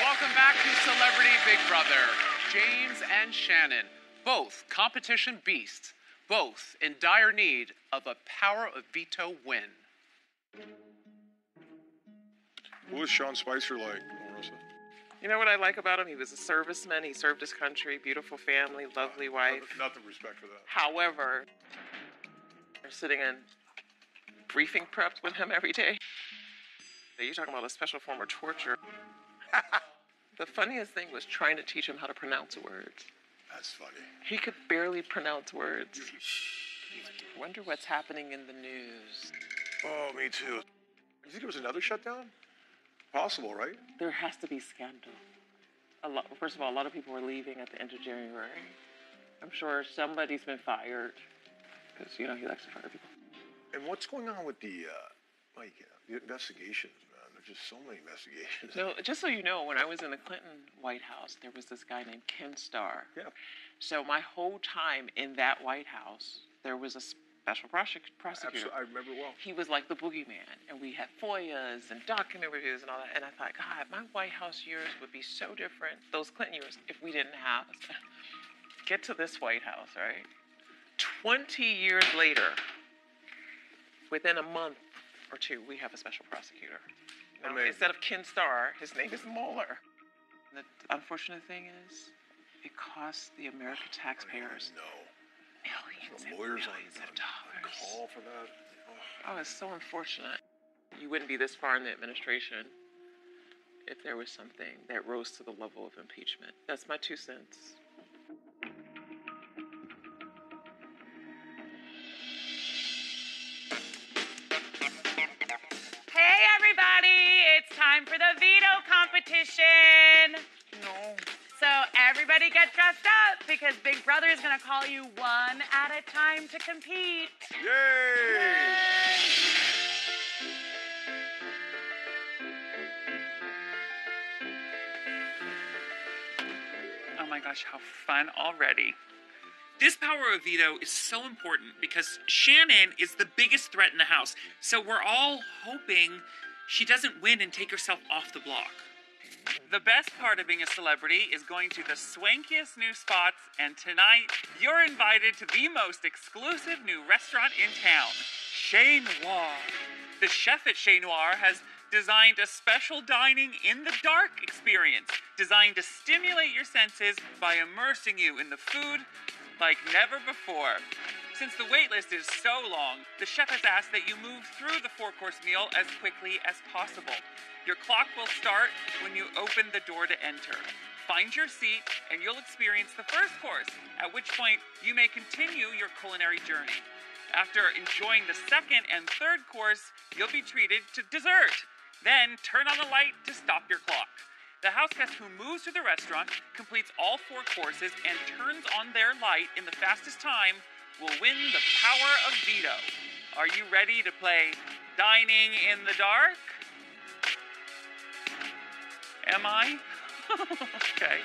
Welcome back to Celebrity Big Brother. James and Shannon, both competition beasts, both in dire need of a power of veto win. What was Sean Spicer like, Marissa? You know what I like about him? He was a serviceman. He served his country. Beautiful family, lovely wife. Nothing respect for that. However, they're sitting in briefing preps with him every day. You're talking about a special form of torture. The funniest thing was trying to teach him how to pronounce words. That's funny. He could barely pronounce words. Wonder what's happening in the news. Oh, me too. You think it was another shutdown? Possible, right? There has to be scandal. First of all, a lot of people are leaving at the end of January. I'm sure somebody's been fired because, you know, he likes to fire people. And what's going on with the investigations, man? There's just so many investigations. No, just so you know, when I was in the Clinton White House, there was this guy named Ken Starr. Yeah. So my whole time in that White House, there was a special prosecutor. Absolutely, I remember well. He was like the boogeyman, and we had FOIAs and document reviews and all that. And I thought, God, my White House years would be so different, those Clinton years, if we didn't have. Get to this White House, right? 20 years later, within a month or two, we have a special prosecutor. Now, instead of Ken Starr, his name is Mueller. The unfortunate thing is, It costs the American taxpayers millions The lawyers and millions of dollars. call for that. Oh, it's so unfortunate. You wouldn't be this far in the administration if there was something that rose to the level of impeachment. That's my 2 cents. Hey, everybody! It's time for the veto competition. No. So everybody get dressed up because Big Brother is gonna call you one at a time to compete. Yay! Oh my gosh, how fun already. This power of veto is so important because Shannon is the biggest threat in the house. So we're all hoping she doesn't win and take herself off the block. The best part of being a celebrity is going to the swankiest new spots, and tonight you're invited to the most exclusive new restaurant in town, Chez Noir. The chef at Chez Noir has designed a special dining in the dark experience, designed to stimulate your senses by immersing you in the food like never before. Since the wait list is so long, the chef has asked that you move through the 4-course meal as quickly as possible. Your clock will start when you open the door to enter. Find your seat and you'll experience the first course, at which point you may continue your culinary journey. After enjoying the second and third course, you'll be treated to dessert. Then turn on the light to stop your clock. The house guest who moves through the restaurant, completes all 4 courses, and turns on their light in the fastest time will win the power of veto. Are you ready to play Dining in the Dark? Am I? Okay.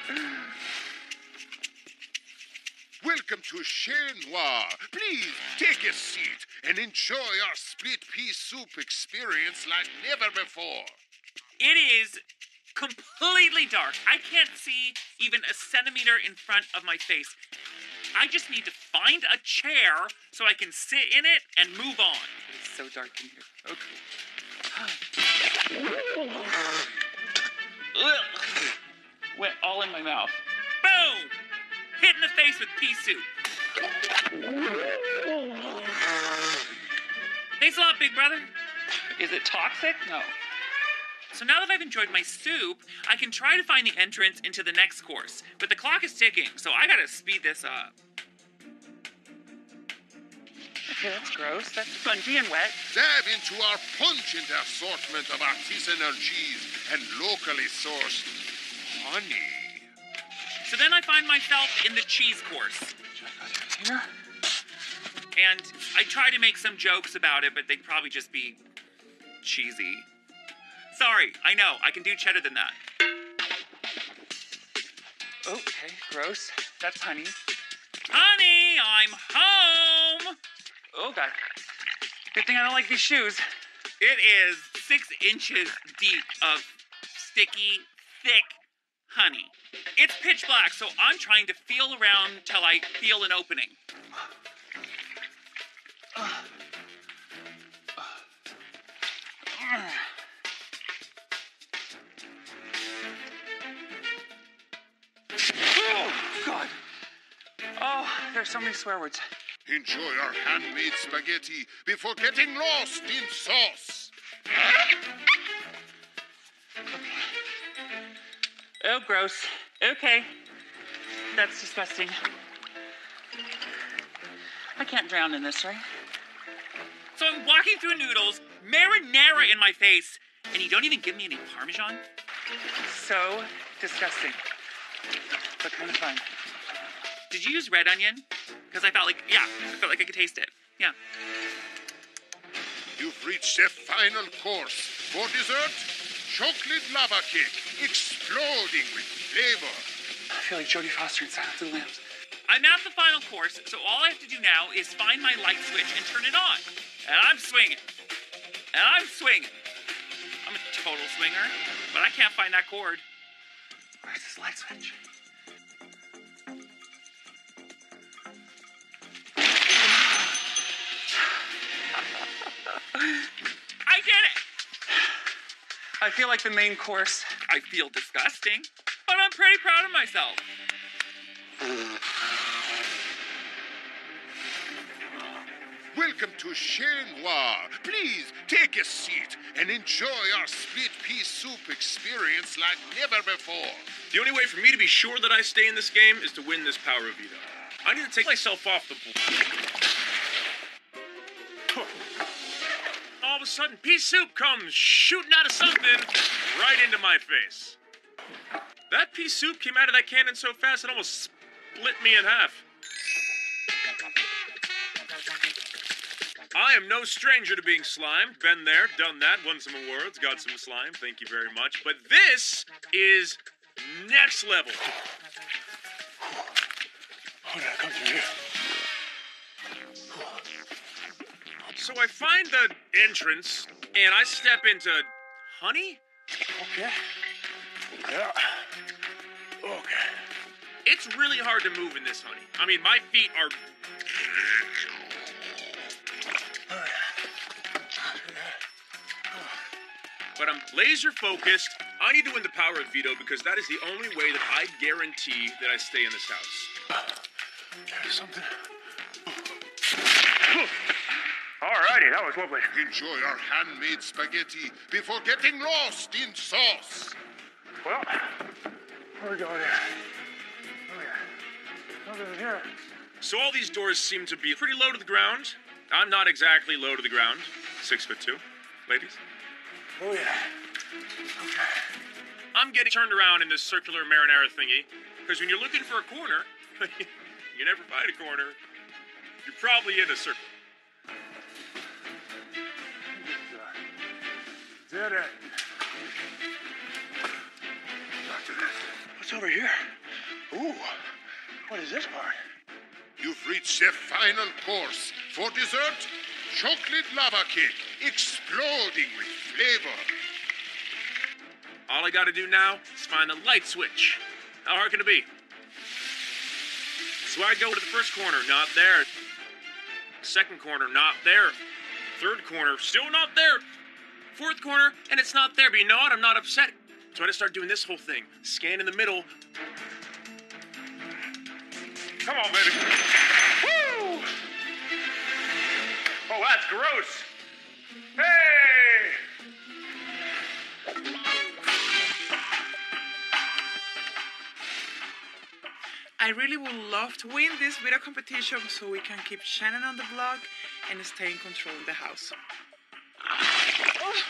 Welcome to Chez Noir. Please take a seat and enjoy our split pea soup experience like never before. It is completely dark. I can't see even a centimeter in front of my face. I just need to find a chair so I can sit in it and move on. It's so dark in here. Okay. Went all in my mouth. Boom! Hit in the face with pea soup. Thanks a lot, Big Brother. Is it toxic? No. So now that I've enjoyed my soup, I can try to find the entrance into the next course. But the clock is ticking, so I gotta speed this up. Okay, that's gross. That's spongy and wet. Dive into our pungent assortment of artisanal cheese and locally sourced honey. So then I find myself in the cheese course. Here? And I try to make some jokes about it, but they'd probably just be cheesy. Sorry, I know, I can do cheddar than that. Okay, gross. That's honey. Honey, I'm home! Oh, God. Good thing I don't like these shoes. It is 6 inches deep of sticky, thick honey. It's pitch black, so I'm trying to feel around till I feel an opening. Oh, God. Oh, there's so many swear words. Enjoy our handmade spaghetti before getting lost in sauce. Oh, gross. Okay. That's disgusting. I can't drown in this, right? So I'm walking through noodles, marinara in my face, and you don't even give me any Parmesan? So disgusting. But kind of fun. Did you use red onion? Because I felt like I could taste it. Yeah. You've reached the final course. For dessert, chocolate lava cake, exploding with flavor. I feel like Jodie Foster in Silence of the Lambs. I'm at the final course, so all I have to do now is find my light switch and turn it on. And I'm swinging. And I'm swinging. I'm a total swinger, but I can't find that chord. Where's this light switch? I did it! I feel like the main course. I feel disgusting, but I'm pretty proud of myself. Welcome to 𝐸𝑒𝑙𝑒𝑏𝑟𝑖. Please take a seat and enjoy our split pea soup experience like never before. The only way for me to be sure that I stay in this game is to win this power of veto. I need to take myself off the board. All of a sudden, pea soup comes shooting out of something right into my face. That pea soup came out of that cannon so fast it almost split me in half. I am no stranger to being slimed. Been there, done that, won some awards, got some slime. Thank you very much. But this is next level. Oh, did I come through here? So I find the entrance, and I step into honey? Okay. Yeah. Okay. It's really hard to move in this honey. I mean, my feet are... But I'm laser focused. I need to win the power of veto because that is the only way that I guarantee that I stay in this house. There's something. Alrighty, that was lovely. Enjoy our handmade spaghetti before getting lost in sauce. Well, we're going here. Oh, yeah. Nothing in here. So all these doors seem to be pretty low to the ground. I'm not exactly low to the ground. 6'2", ladies. Oh, yeah. Okay. I'm getting turned around in this circular marinara thingy, because when you're looking for a corner, you never find a corner. You're probably in a circle. Dead end. Back to this. What's over here? Ooh, what is this part? You've reached the final course. For dessert, chocolate lava cake, exploding with flavor. All I gotta do now is find the light switch. How hard can it be? So I go to the first corner, not there. Second corner, not there. Third corner, still not there. Fourth corner, and it's not there. But you know what? I'm not upset. So I just start doing this whole thing. Scan in the middle. Come on, baby. Woo! Oh, that's gross. Hey! I really would love to win this video competition so we can keep Shannon on the block and stay in control in the house. Oh.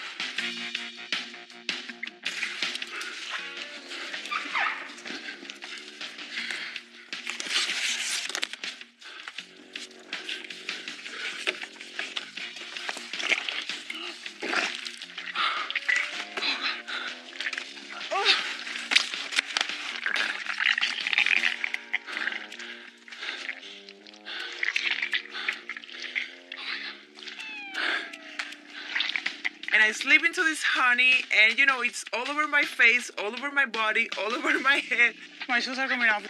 And I slip into this honey, and you know, it's all over my face, all over my body, all over my head. My shoes are coming off.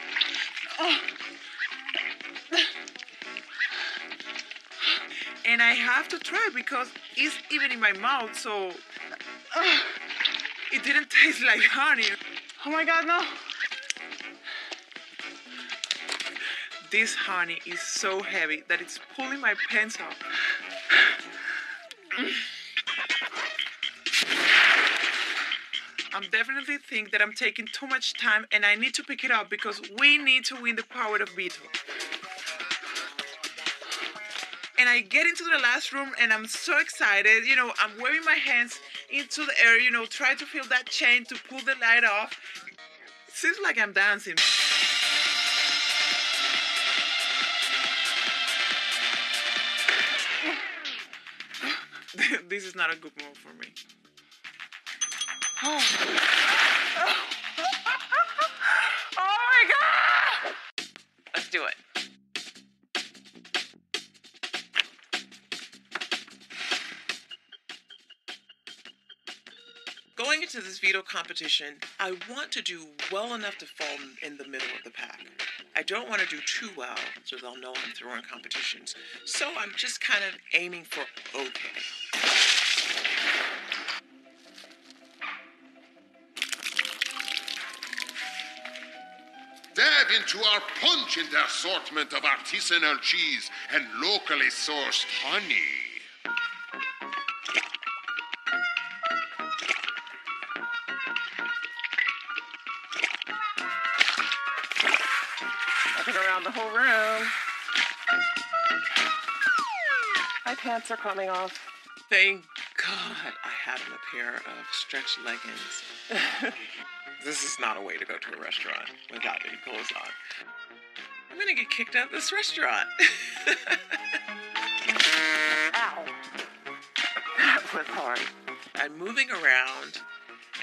Oh. And I have to try because it's even in my mouth, so it didn't taste like honey. Oh my God, no. This honey is so heavy that it's pulling my pants off. I'm definitely think that I'm taking too much time and I need to pick it up because we need to win the power of veto. And I get into the last room and I'm so excited. You know, I'm waving my hands into the air, you know, try to feel that chain to pull the light off. It seems like I'm dancing. This is not a good move for me. Oh. Oh my God! Let's do it. Going into this veto competition, I want to do well enough to fall in the middle of the pack. I don't want to do too well, so they'll know I'm through in competitions. So I'm just kind of aiming for okay. Dive into our pungent assortment of artisanal cheese and locally sourced honey. Looking around the whole room. My pants are coming off. Thank God I had on a pair of stretch leggings. This is not a way to go to a restaurant without any clothes on. I'm gonna get kicked out of this restaurant. Ow. That was hard. I'm moving around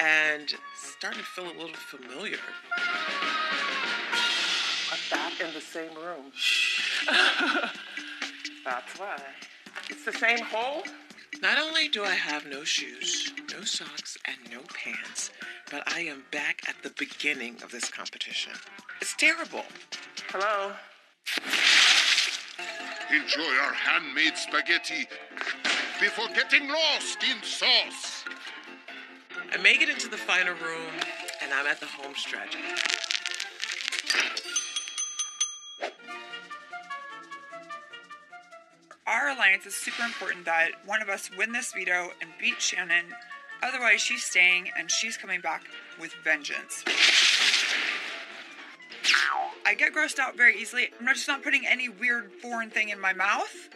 and starting to feel a little familiar. I'm back in the same room. That's why. It's the same hole. Not only do I have no shoes, no socks, and no pants, but I am back at the beginning of this competition. It's terrible. Hello? Enjoy our handmade spaghetti before getting lost in sauce. I make it into the final room, and I'm at the home stretch. Our alliance is super important that one of us win this veto and beat Shannon. Otherwise, she's staying and she's coming back with vengeance. I get grossed out very easily. I'm just not putting any weird foreign thing in my mouth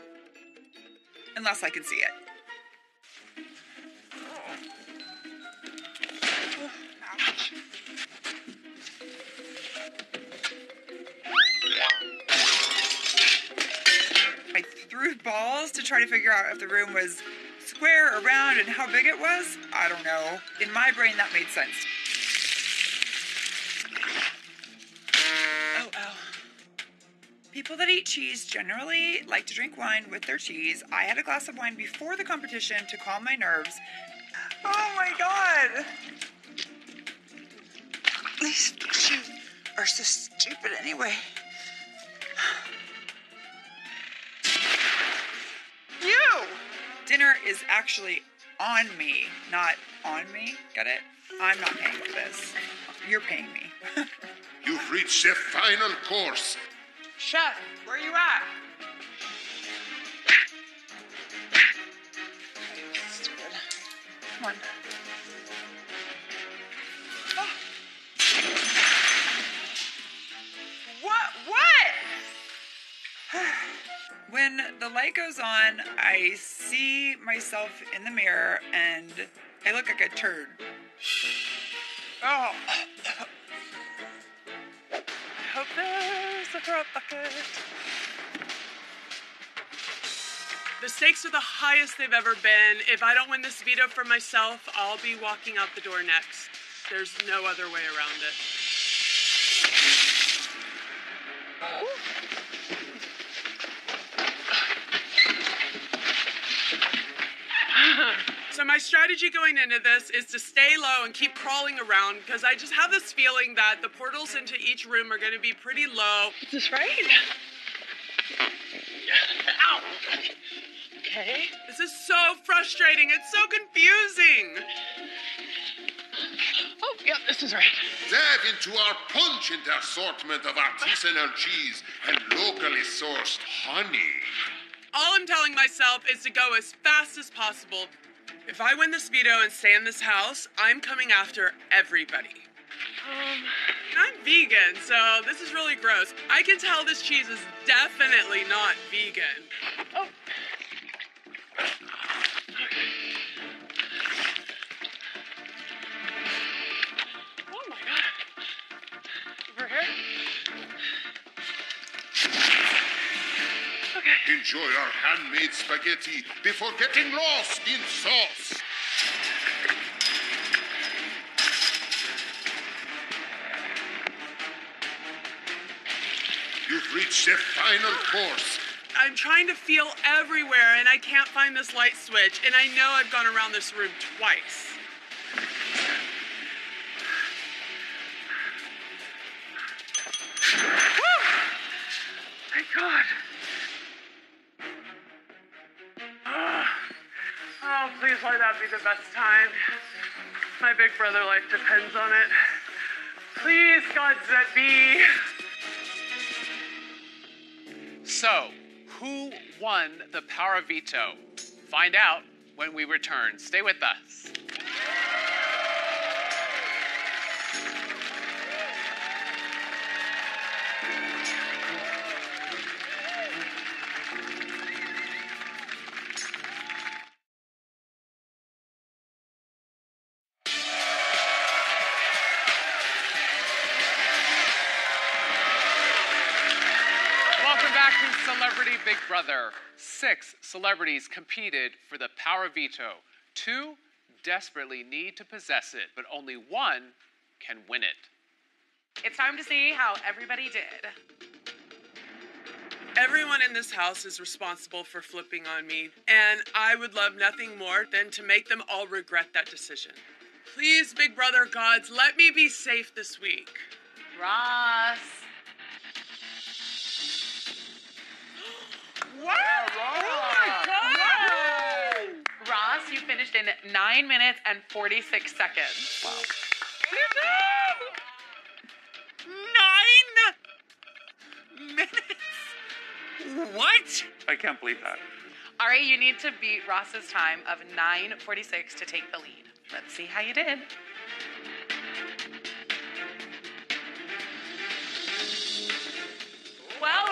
unless I can see it. Ouch. I threw balls to try to figure out if the room was square or round and how big it was. I don't know. In my brain, that made sense. Oh, ow. People that eat cheese generally like to drink wine with their cheese. I had a glass of wine before the competition to calm my nerves. Oh my God. These shoes are so stupid anyway. You! Dinner is actually on me, not on me. Got it? I'm not paying for this. You're paying me. You've reached the final course. Chef, where you at? Stupid. Come on. Oh. What? When the light goes on, I see myself in the mirror and I look like a turd. Oh. I hope there's a throw bucket. The stakes are the highest they've ever been. If I don't win this veto for myself, I'll be walking out the door next. There's no other way around it. So my strategy going into this is to stay low and keep crawling around because I just have this feeling that the portals into each room are going to be pretty low. Is this right? Ow! Okay. This is so frustrating. It's so confusing. Oh, yeah, this is right. Dive into our pungent assortment of artisanal cheese and locally sourced honey. All I'm telling myself is to go as fast as possible. If I win this veto and stay in this house, I'm coming after everybody. I'm vegan, so this is really gross. I can tell this cheese is definitely not vegan. Oh. Oh my God. Over here? Okay. Enjoy our handmade spaghetti before getting lost in sauce. You've reached the final course. I'm trying to feel everywhere and I can't find this light switch, and I know I've gone around this room twice. Woo! Thank God. Oh, please let that be the best time. My big brother life depends on it. Please, gods that be. So, who won the power of veto? Find out when we return. Stay with us. Celebrity Big Brother. 6 celebrities competed for the power of veto. 2 desperately need to possess it, but only 1 can win it. It's time to see how everybody did. Everyone in this house is responsible for flipping on me, and I would love nothing more than to make them all regret that decision. Please, Big Brother gods, let me be safe this week. Ross. What? Oh my God! Ross, you finished in 9 minutes and 46 seconds. Wow. 9 minutes? What? I can't believe that. Ari, you need to beat Ross's time of 9:46 to take the lead. Let's see how you did.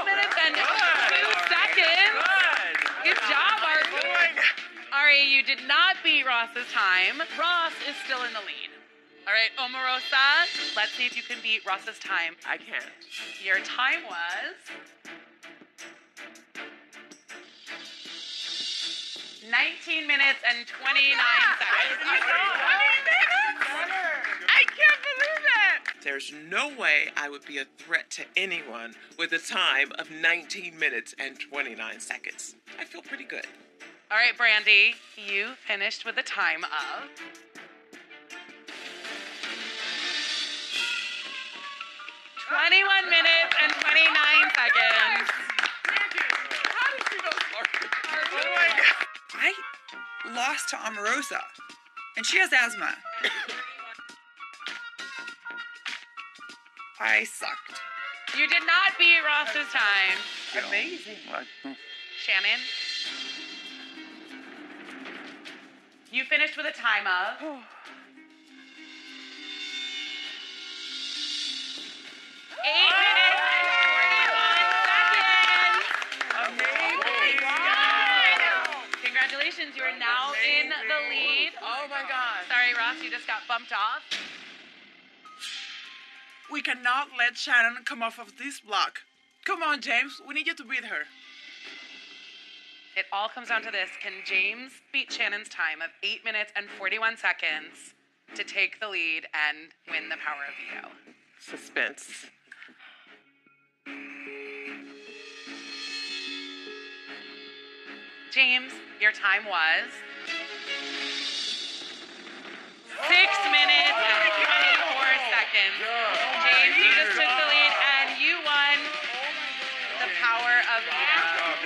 Minutes and 2 seconds. Good job, Ari. Ari, you did not beat Ross's time. Ross is still in the lead. All right, Omarosa, let's see if you can beat Ross's time. I can't. Your time was 19 minutes and 29 seconds. I can't believe it! There's no way I would be a threat to anyone with a time of 19 minutes and 29 seconds. I feel pretty good. All right, Brandy, you finished with a time of 21 minutes and 29 seconds. How did you know? Oh my God. I lost to Omarosa, and she has asthma. I sucked. You did not beat Ross's time. Amazing. Shannon, you finished with a time of 8 minutes and 41 seconds. Amazing. Congratulations, you are now in the lead. Oh my God. Sorry, Ross, you just got bumped off. We cannot let Shannon come off of this block. Come on, James. We need you to beat her. It all comes down to this. Can James beat Shannon's time of 8 minutes and 41 seconds to take the lead and win the power of veto? Suspense. James, your time was 6 minutes and 24 seconds. James, you just took the lead and you won the power of veto.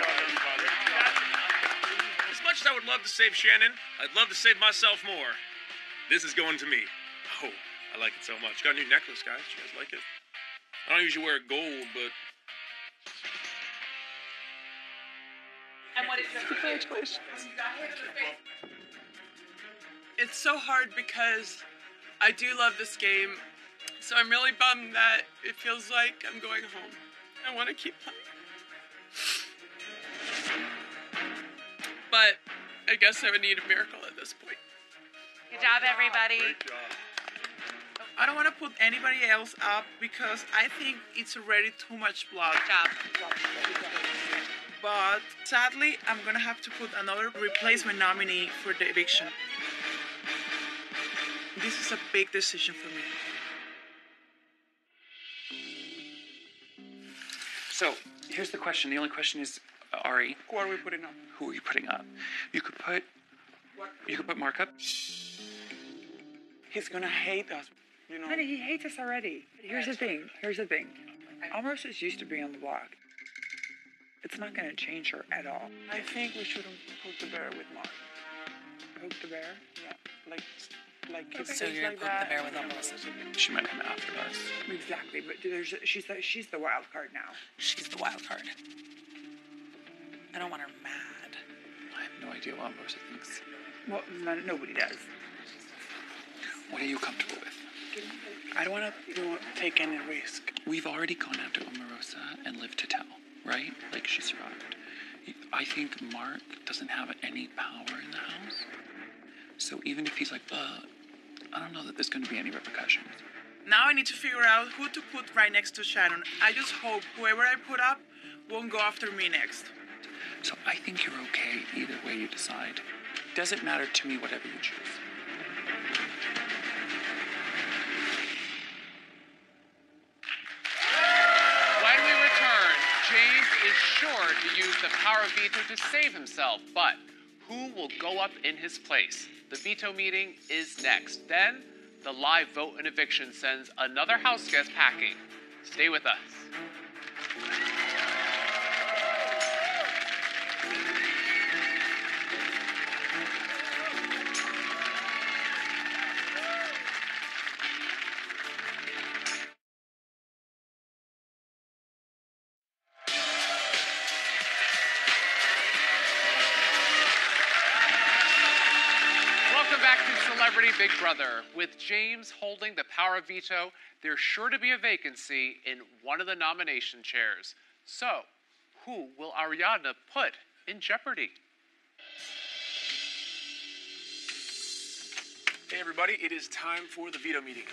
As much as I would love to save Shannon, I'd love to save myself more. This is going to me. Oh, I like it so much. Got a new necklace, guys. You guys like it? I don't usually wear gold, but... And what is your Congratulations. It's so hard because I do love this game, so I'm really bummed that it feels like I'm going home. I want to keep playing. But I guess I would need a miracle at this point. Good job, everybody. I don't want to put anybody else up because I think it's already too much blood. Good job. But sadly, I'm going to have to put another replacement nominee for the eviction. This is a big decision for me. So, here's the question. The only question is, Ari, Who are we putting up? who are you putting up? You could put Mark up. He's gonna hate us. You know. Honey, he hates us already. Here's the thing. Omarosa's used to being on the block. It's not gonna change her at all. I think we shouldn't poke the bear with Mark. Poke the bear? Yeah. Like So you're like poke the bear with Omarosa. She might come after us. Exactly, but she's the wild card now. She's the wild card. I don't want her mad. I have no idea what Rosa thinks. Well, nobody does. What are you comfortable with? I don't want to take any risk. We've already gone after Omarosa and lived to tell, right? Like, she survived. I think Mark doesn't have any power in the house. So even if he's like, I don't know that there's going to be any repercussions. Now I need to figure out who to put right next to Shannon. I just hope whoever I put up won't go after me next. So I think you're okay either way you decide. Doesn't matter to me whatever you choose. When we return, James is sure to use the power of veto to save himself, but who will go up in his place? The veto meeting is next. Then, the live vote and eviction sends another house guest packing. Stay with us. Welcome back to Celebrity Big Brother. With James holding the power of veto, there's sure to be a vacancy in one of the nomination chairs. So, who will Ariadna put in jeopardy? Hey everybody, it is time for the veto meeting.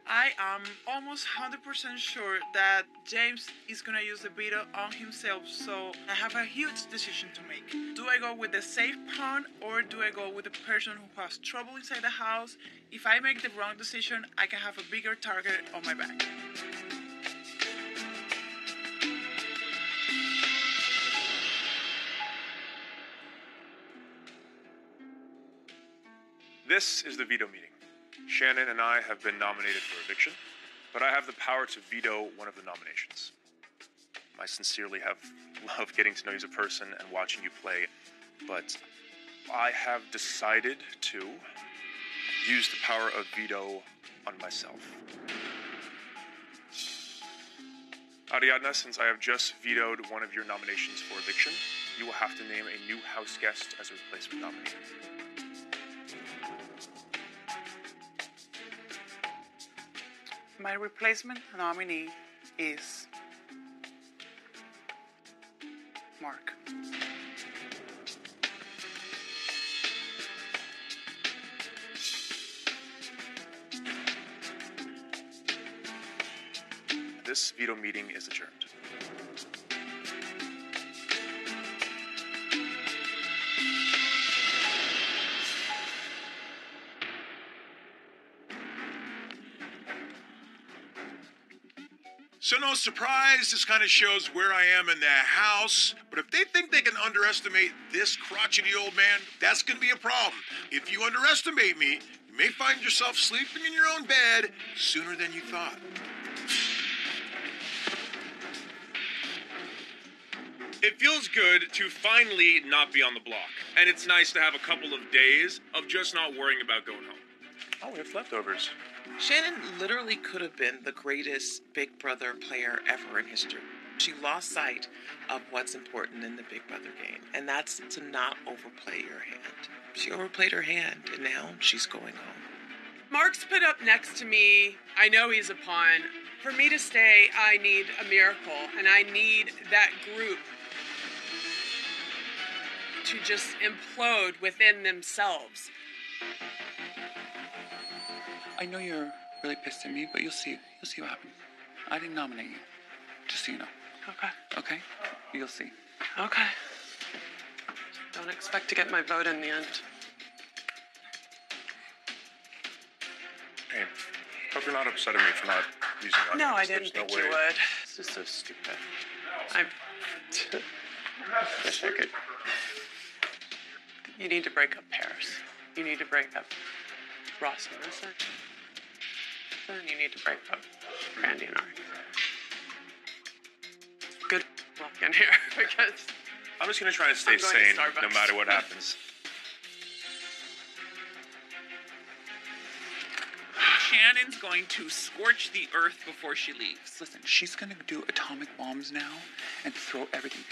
I am almost 100% sure that James is gonna use the veto on himself, so I have a huge decision to make. Do I go with the safe pawn, or do I go with the person who has trouble inside the house? If I make the wrong decision, I can have a bigger target on my back. This is the veto meeting. Shannon and I have been nominated for eviction, but I have the power to veto one of the nominations. I sincerely have loved getting to know you as a person and watching you play, but I have decided to use the power of veto on myself. Ariadna, since I have just vetoed one of your nominations for eviction, you will have to name a new house guest as a replacement nominee. My replacement nominee is Mark. This veto meeting is adjourned. So no surprise, this kind of shows where I am in the house. But if they think they can underestimate this crotchety old man, that's going to be a problem. If you underestimate me, you may find yourself sleeping in your own bed sooner than you thought. It feels good to finally not be on the block. And it's nice to have a couple of days of just not worrying about going home. Oh, we have leftovers. Shannon literally could have been the greatest Big Brother player ever in history. She lost sight of what's important in the Big Brother game, and that's to not overplay your hand. She overplayed her hand, and now she's going home. Mark's put up next to me. I know he's a pawn. For me to stay, I need a miracle, and I need that group to just implode within themselves. I know you're really pissed at me, but you'll see what happens. I didn't nominate you, just so you know. Okay. Okay? You'll see. Okay. Don't expect to get my vote in the end. Hey, hope you're not upset at me for not using onions. No, I didn't There's think no you way. would. This is so stupid. I wish I could. You need to break up Paris. You need to break up Ross and Marissa. Then you need to break up Randy and Ari. Good luck in here, because I'm just going to try and stay I'm going to sane Starbucks. no matter what happens. Shannon's going to scorch the earth before she leaves. Listen, she's gonna do atomic bombs now and throw everything.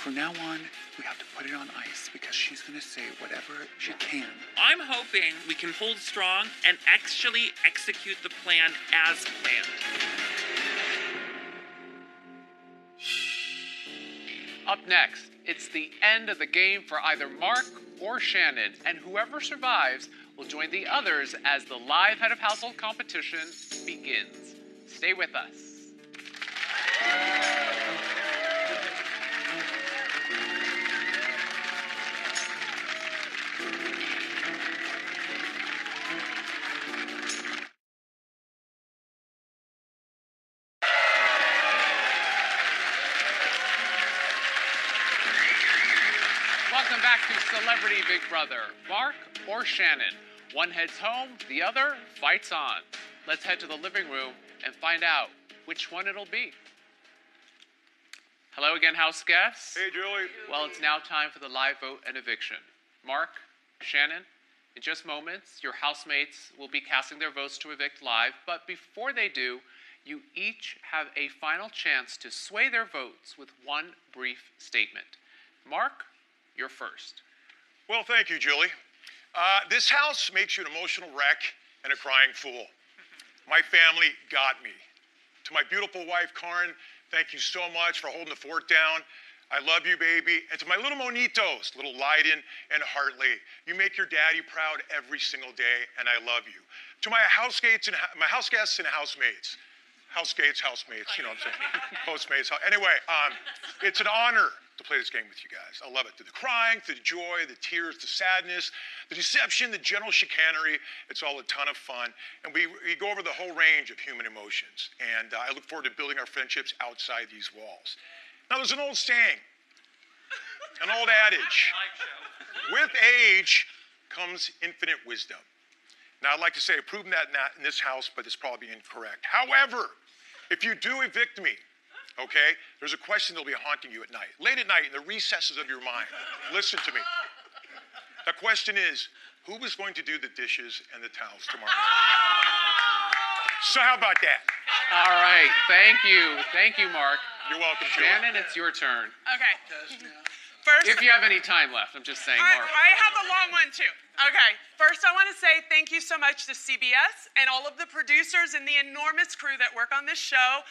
From now on, we have to put it on ice because she's going to say whatever she can. I'm hoping we can hold strong and actually execute the plan as planned. Up next, it's the end of the game for either Mark or Shannon, and whoever survives will join the others as the live head of household competition begins. Stay with us. Welcome back to Celebrity Big Brother. Mark or Shannon? One heads home, the other fights on. Let's head to the living room and find out which one it'll be. Hello again, house guests. Hey, Julie. Well, it's now time for the live vote and eviction. Mark, Shannon, in just moments, your housemates will be casting their votes to evict live, but before they do, you each have a final chance to sway their votes with one brief statement. Mark, you're first. Well, thank you, Julie. This house makes you an emotional wreck and a crying fool. My family got me. To my beautiful wife, Karen, thank you so much for holding the fort down. I love you, baby. And to my little Monitos, little Leiden and Hartley, you make your daddy proud every single day, and I love you. To my house guests and housemates. Housemates, you know what I'm saying? Postmates. Anyway, it's an honor to play this game with you guys. I love it. Through the crying, through the joy, the tears, the sadness, the deception, the general chicanery. It's all a ton of fun. And we go over the whole range of human emotions. And I look forward to building our friendships outside these walls. Now, there's an old saying, an old adage. With age comes infinite wisdom. Now, I'd like to say I've proven that not in this house, but it's probably incorrect. However, if you do evict me, okay, there's a question that'll be haunting you at night. Late at night, in the recesses of your mind. Listen to me. The question is, who is going to do the dishes and the towels tomorrow? So how about that? All right, thank you. Thank you, Mark. You're welcome, Julie. Shannon, it's your turn. Okay. First, If you have any time left, I'm just saying, Mark. I have a long one too. Okay. First, I want to say thank you so much to CBS and all of the producers and the enormous crew that work on this show.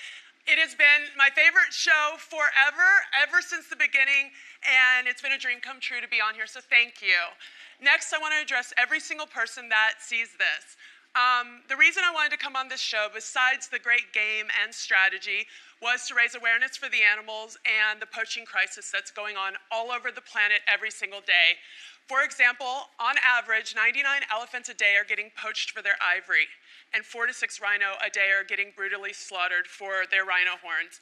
It has been my favorite show forever, ever since the beginning, and it's been a dream come true to be on here, so thank you. Next, I want to address every single person that sees this. The reason I wanted to come on this show, besides the great game and strategy, was to raise awareness for the animals and the poaching crisis that's going on all over the planet every single day. For example, on average, 99 elephants a day are getting poached for their ivory, and 4 to 6 rhino a day are getting brutally slaughtered for their rhino horns.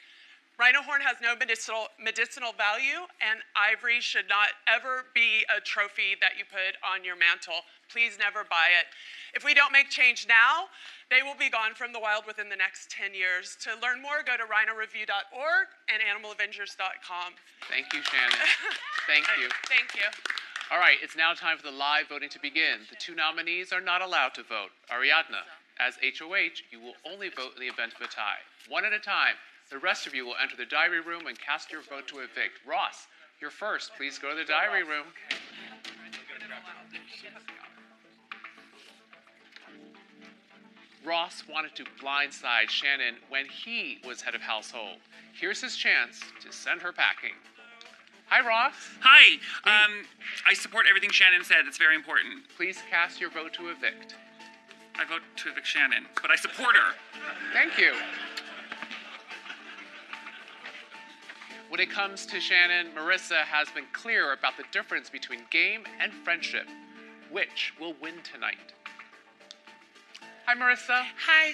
Rhino horn has no medicinal value, and ivory should not ever be a trophy that you put on your mantle. Please never buy it. If we don't make change now, they will be gone from the wild within the next 10 years. To learn more, go to rhinoreview.org and animalavengers.com. Thank you, Shannon. Thank you. Thank you. All right, it's now time for the live voting to begin. The 2 nominees are not allowed to vote. Ariadna, as HOH, you will only vote in the event of a tie. One at a time. The rest of you will enter the diary room and cast your vote to evict. Ross, you're first. Please go to the diary room. Ross wanted to blindside Shannon when he was head of household. Here's his chance to send her packing. Hi, Ross. Hi. I support everything Shannon said. It's very important. Please cast your vote to evict. I vote to evict Shannon, but I support her. Thank you. When it comes to Shannon, Marissa has been clear about the difference between game and friendship. Which will win tonight? Hi, Marissa. Hi.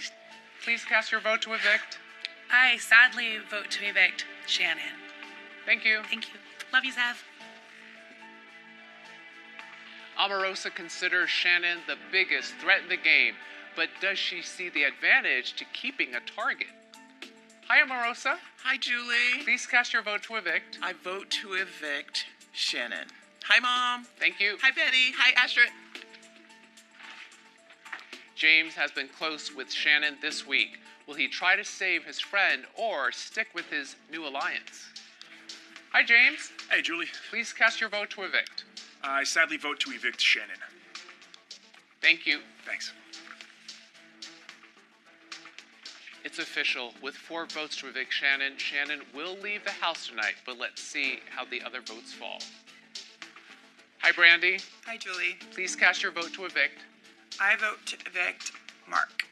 Please cast your vote to evict. I sadly vote to evict Shannon. Thank you. Thank you. Love you, Zev. Omarosa considers Shannon the biggest threat in the game, but does she see the advantage to keeping a target? Hi, Omarosa. Hi, Julie. Please cast your vote to evict. I vote to evict Shannon. Hi, Mom. Thank you. Hi, Betty. Hi, Astrid. James has been close with Shannon this week. Will he try to save his friend or stick with his new alliance? Hi, James. Hey, Julie. Please cast your vote to evict. I sadly vote to evict Shannon. Thank you. Thanks. It's official. With 4 votes to evict Shannon, Shannon will leave the house tonight, but let's see how the other votes fall. Hi, Brandy. Hi, Julie. Please cast your vote to evict. I vote to evict Mark.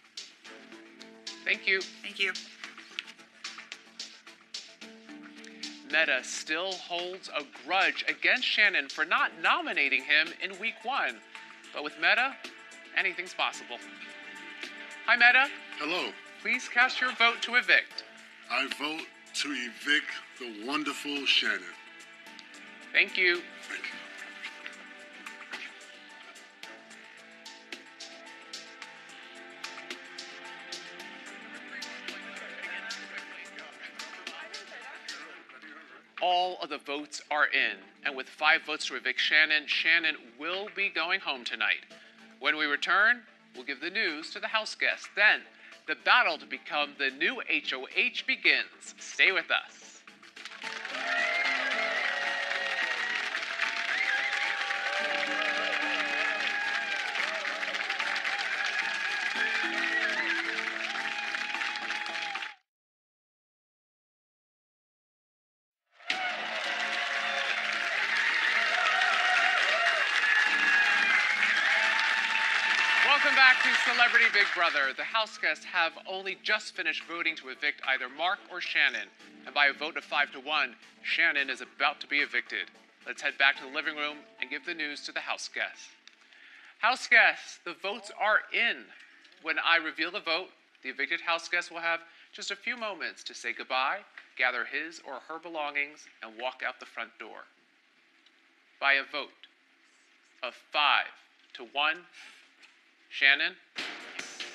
Thank you. Thank you. Meta still holds a grudge against Shannon for not nominating him in week 1. But with Meta, anything's possible. Hi, Meta. Hello. Please cast your vote to evict. I vote to evict the wonderful Shannon. Thank you. Thank you. All of the votes are in, and with 5 votes to evict Shannon, Shannon will be going home tonight. When we return, we'll give the news to the house guests. Then, the battle to become the new HOH begins. Stay with us. Welcome back to Celebrity Big Brother. The house guests have only just finished voting to evict either Mark or Shannon. And by a vote of 5 to 1, Shannon is about to be evicted. Let's head back to the living room and give the news to the house guests. House guests, the votes are in. When I reveal the vote, the evicted house guest will have just a few moments to say goodbye, gather his or her belongings, and walk out the front door. By a vote of 5 to 1, Shannon,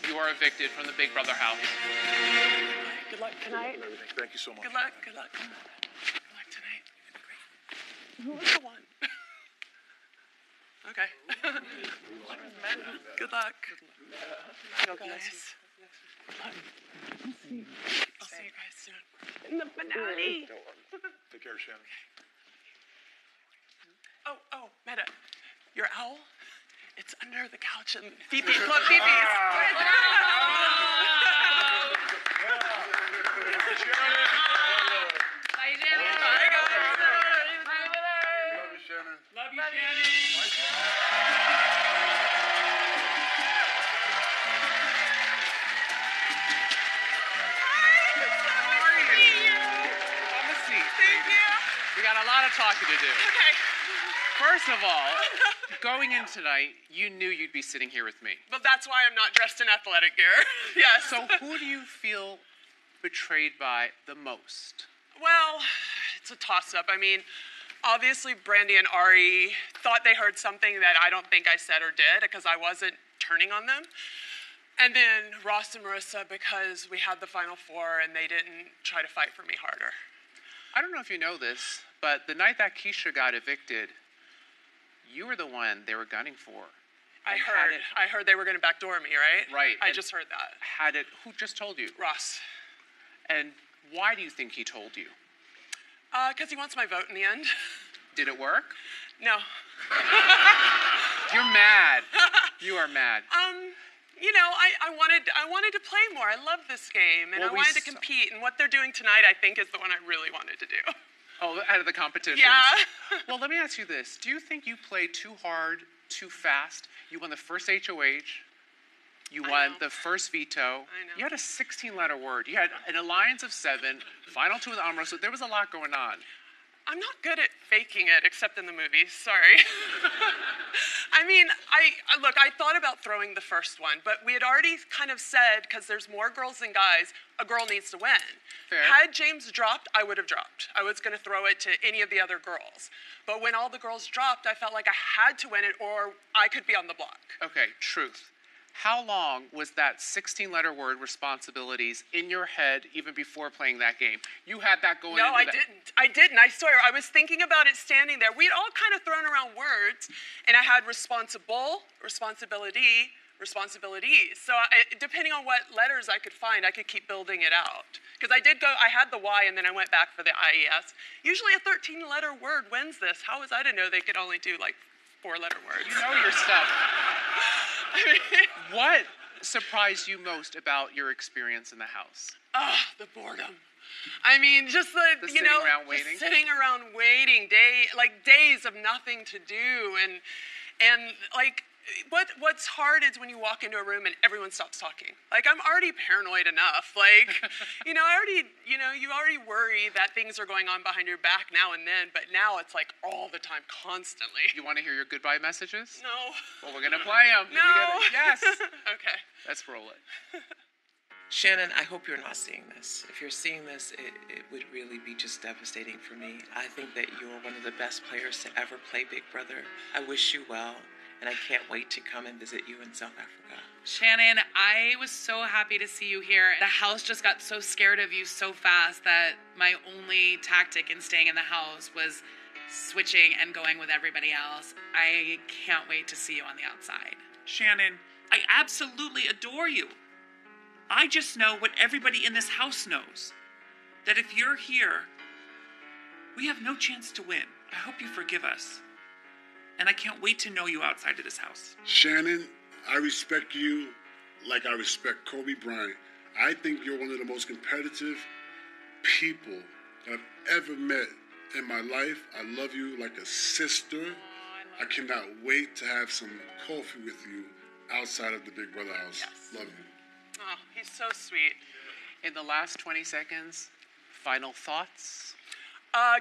you are evicted from the Big Brother house. Good luck tonight. Thank you so much. Good luck. Good luck. Good luck tonight. Who was the one? Okay. Good luck. Go, guys. I'll see you guys soon. In the finale. Take care, Shannon. Oh, Meta. Your owl? It's under the couch and Phoebe. Look, Phoebe's. Bye, Shannon. Bye, guys. Love you, Shannon. Love you, Shannon. Have a seat. Thank you. We got a lot of talking to do. Okay. First of all, going in tonight, you knew you'd be sitting here with me. But that's why I'm not dressed in athletic gear. Yes. So who do you feel betrayed by the most? Well, it's a toss-up. I mean, obviously Brandy and Ari thought they heard something that I don't think I said or did because I wasn't turning on them. And then Ross and Marissa because we had the Final Four and they didn't try to fight for me harder. I don't know if you know this, but the night that Keisha got evicted, you were the one they were gunning for. I heard they were going to backdoor me, right? Right. I just heard that. Who just told you? Ross. And why do you think he told you? Because he wants my vote in the end. Did it work? No. You're mad. You are mad. You know, I wanted to play more. I love this game, and Well, I wanted to compete. And what they're doing tonight, I think, is the one I really wanted to do. Oh, out of the competitions. Yeah. Well, let me ask you this. Do you think you played too hard, too fast? You won the first HOH. You won the first veto. I know. You had a 16-letter word. You had an alliance of 7, final 2 with Amro. So there was a lot going on. I'm not good at faking it, except in the movies. Sorry. I mean, I thought about throwing the first one, but we had already kind of said, because there's more girls than guys, a girl needs to win. Fair. Had James dropped, I would have dropped. I was going to throw it to any of the other girls. But when all the girls dropped, I felt like I had to win it or I could be on the block. Okay, truth. How long was that 16-letter word responsibilities in your head even before playing that game? You had that going No, into I that. didn't. I didn't. I swear. I was thinking about it standing there. We'd all kind of thrown around words, and I had responsible, responsibility, responsibilities. So depending on what letters I could find, I could keep building it out. Because I had the Y and then I went back for the IES. Usually a 13-letter word wins this. How was I to know they could only do like 4-letter words? You know your stuff. What surprised you most about your experience in the house? Oh, the boredom. I mean, just the sitting around waiting? just sitting around waiting, days of nothing to do, and like, what's hard is when you walk into a room and everyone stops talking. Like, I'm already paranoid enough. Like, you already worry that things are going on behind your back now and then, but now it's like all the time, constantly. You want to hear your goodbye messages? No. Well, we're gonna play them. No. Yes. Okay. Let's roll it. Shannon, I hope you're not seeing this. If you're seeing this, it would really be just devastating for me. I think that you're one of the best players to ever play Big Brother. I wish you well, and I can't wait to come and visit you in South Africa. Shannon, I was so happy to see you here. The house just got so scared of you so fast that my only tactic in staying in the house was switching and going with everybody else. I can't wait to see you on the outside. Shannon, I absolutely adore you. I just know what everybody in this house knows. That if you're here, we have no chance to win. I hope you forgive us. And I can't wait to know you outside of this house. Shannon, I respect you like I respect Kobe Bryant. I think you're one of the most competitive people that I've ever met in my life. I love you like a sister. I cannot wait to have some coffee with you outside of the Big Brother house. Yes. Love you. Oh, he's so sweet. In the last 20 seconds, final thoughts?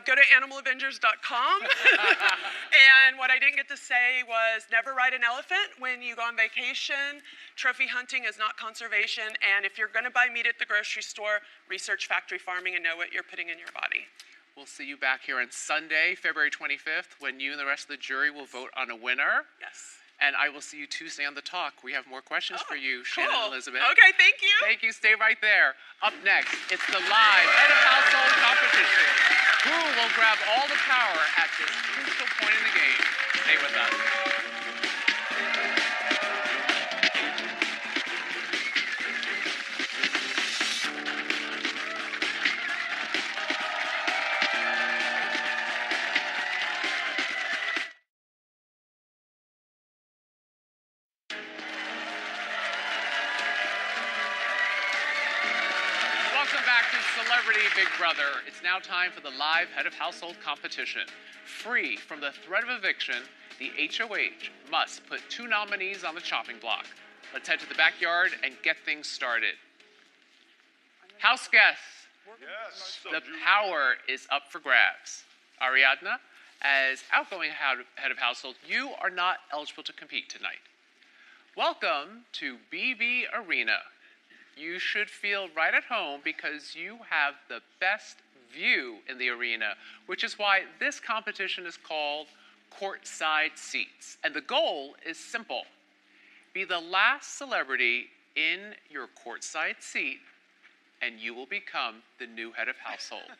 Go to animalavengers.com. And what I didn't get to say was never ride an elephant when you go on vacation. Trophy hunting is not conservation. And if you're going to buy meat at the grocery store, research factory farming and know what you're putting in your body. We'll see you back here on Sunday, February 25th, when you and the rest of the jury will vote on a winner. Yes. And I will see you Tuesday on The Talk. We have more questions for you, Shannon and Elizabeth. Okay, thank you. Thank you. Stay right there. Up next, it's the live head of household competition. Who will grab all the power at this crucial point in the game? Stay with us. Welcome back to Celebrity Big Brother. It's now time for the live head of household competition. Free from the threat of eviction, the HOH must put 2 nominees on the chopping block. Let's head to the backyard and get things started. House guests, the power is up for grabs. Ariadna, as outgoing head of household, you are not eligible to compete tonight. Welcome to BB Arena. You should feel right at home because you have the best view in the arena, which is why this competition is called Courtside Seats. And the goal is simple. Be the last celebrity in your courtside seat, and you will become the new head of household.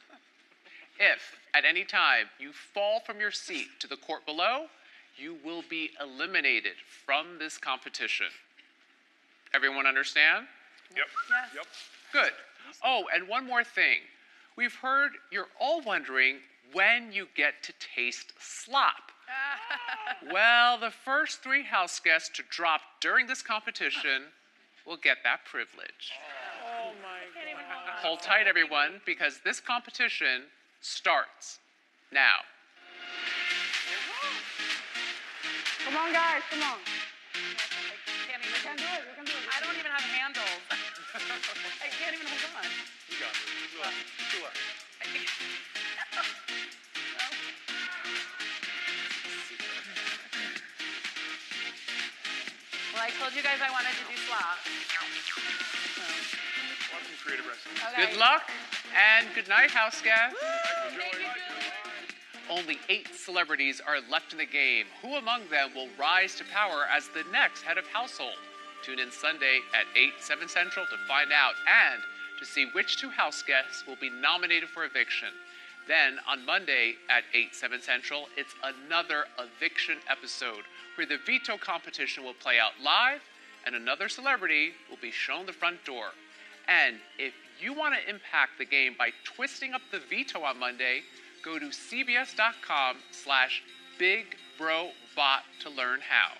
If, at any time, you fall from your seat to the court below, you will be eliminated from this competition. Everyone understand? Yep. Yes. Yep. Good. Oh, and one more thing. We've heard you're all wondering when you get to taste slop. Well, the first 3 house guests to drop during this competition will get that privilege. Oh my God. Hold tight, everyone, because this competition starts now. Come on, guys, come on. You can do it, you can do it. I don't even have handles. I can't even hold on. You got it. Chill out. Well, I told you guys I wanted to do slop. Want some creative wrestling. Good luck and good night, house guests. Thank you, Julie. Only 8 celebrities are left in the game. Who among them will rise to power as the next head of household? Tune in Sunday at 8/7 Central to find out and to see which 2 house guests will be nominated for eviction. Then on Monday at 8/7 Central, it's another eviction episode where the veto competition will play out live and another celebrity will be shown the front door. And if you want to impact the game by twisting up the veto on Monday, go to cbs.com/BigBroBot to learn how.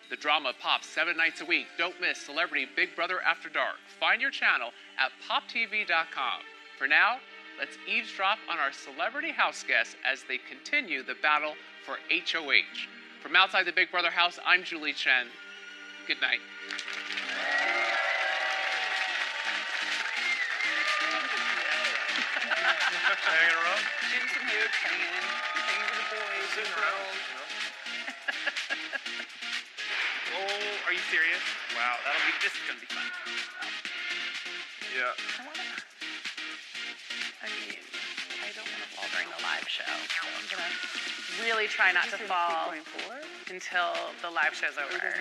The drama pops 7 nights a week. Don't miss Celebrity Big Brother After Dark. Find your channel at poptv.com. For now, let's eavesdrop on our celebrity house guests as they continue the battle for HOH. From outside the Big Brother house, I'm Julie Chen. Good night. Hanging around? Shooting some hoops, hanging with the boys and girls. Oh, are you serious? Wow, this is gonna be fun. Yeah. I mean, I don't want to fall during the live show, so I'm gonna really try not to fall until the live show's over. Hey,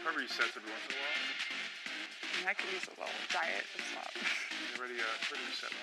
probably resets every once in a while. I could use a little diet to stop. You ready to reset now?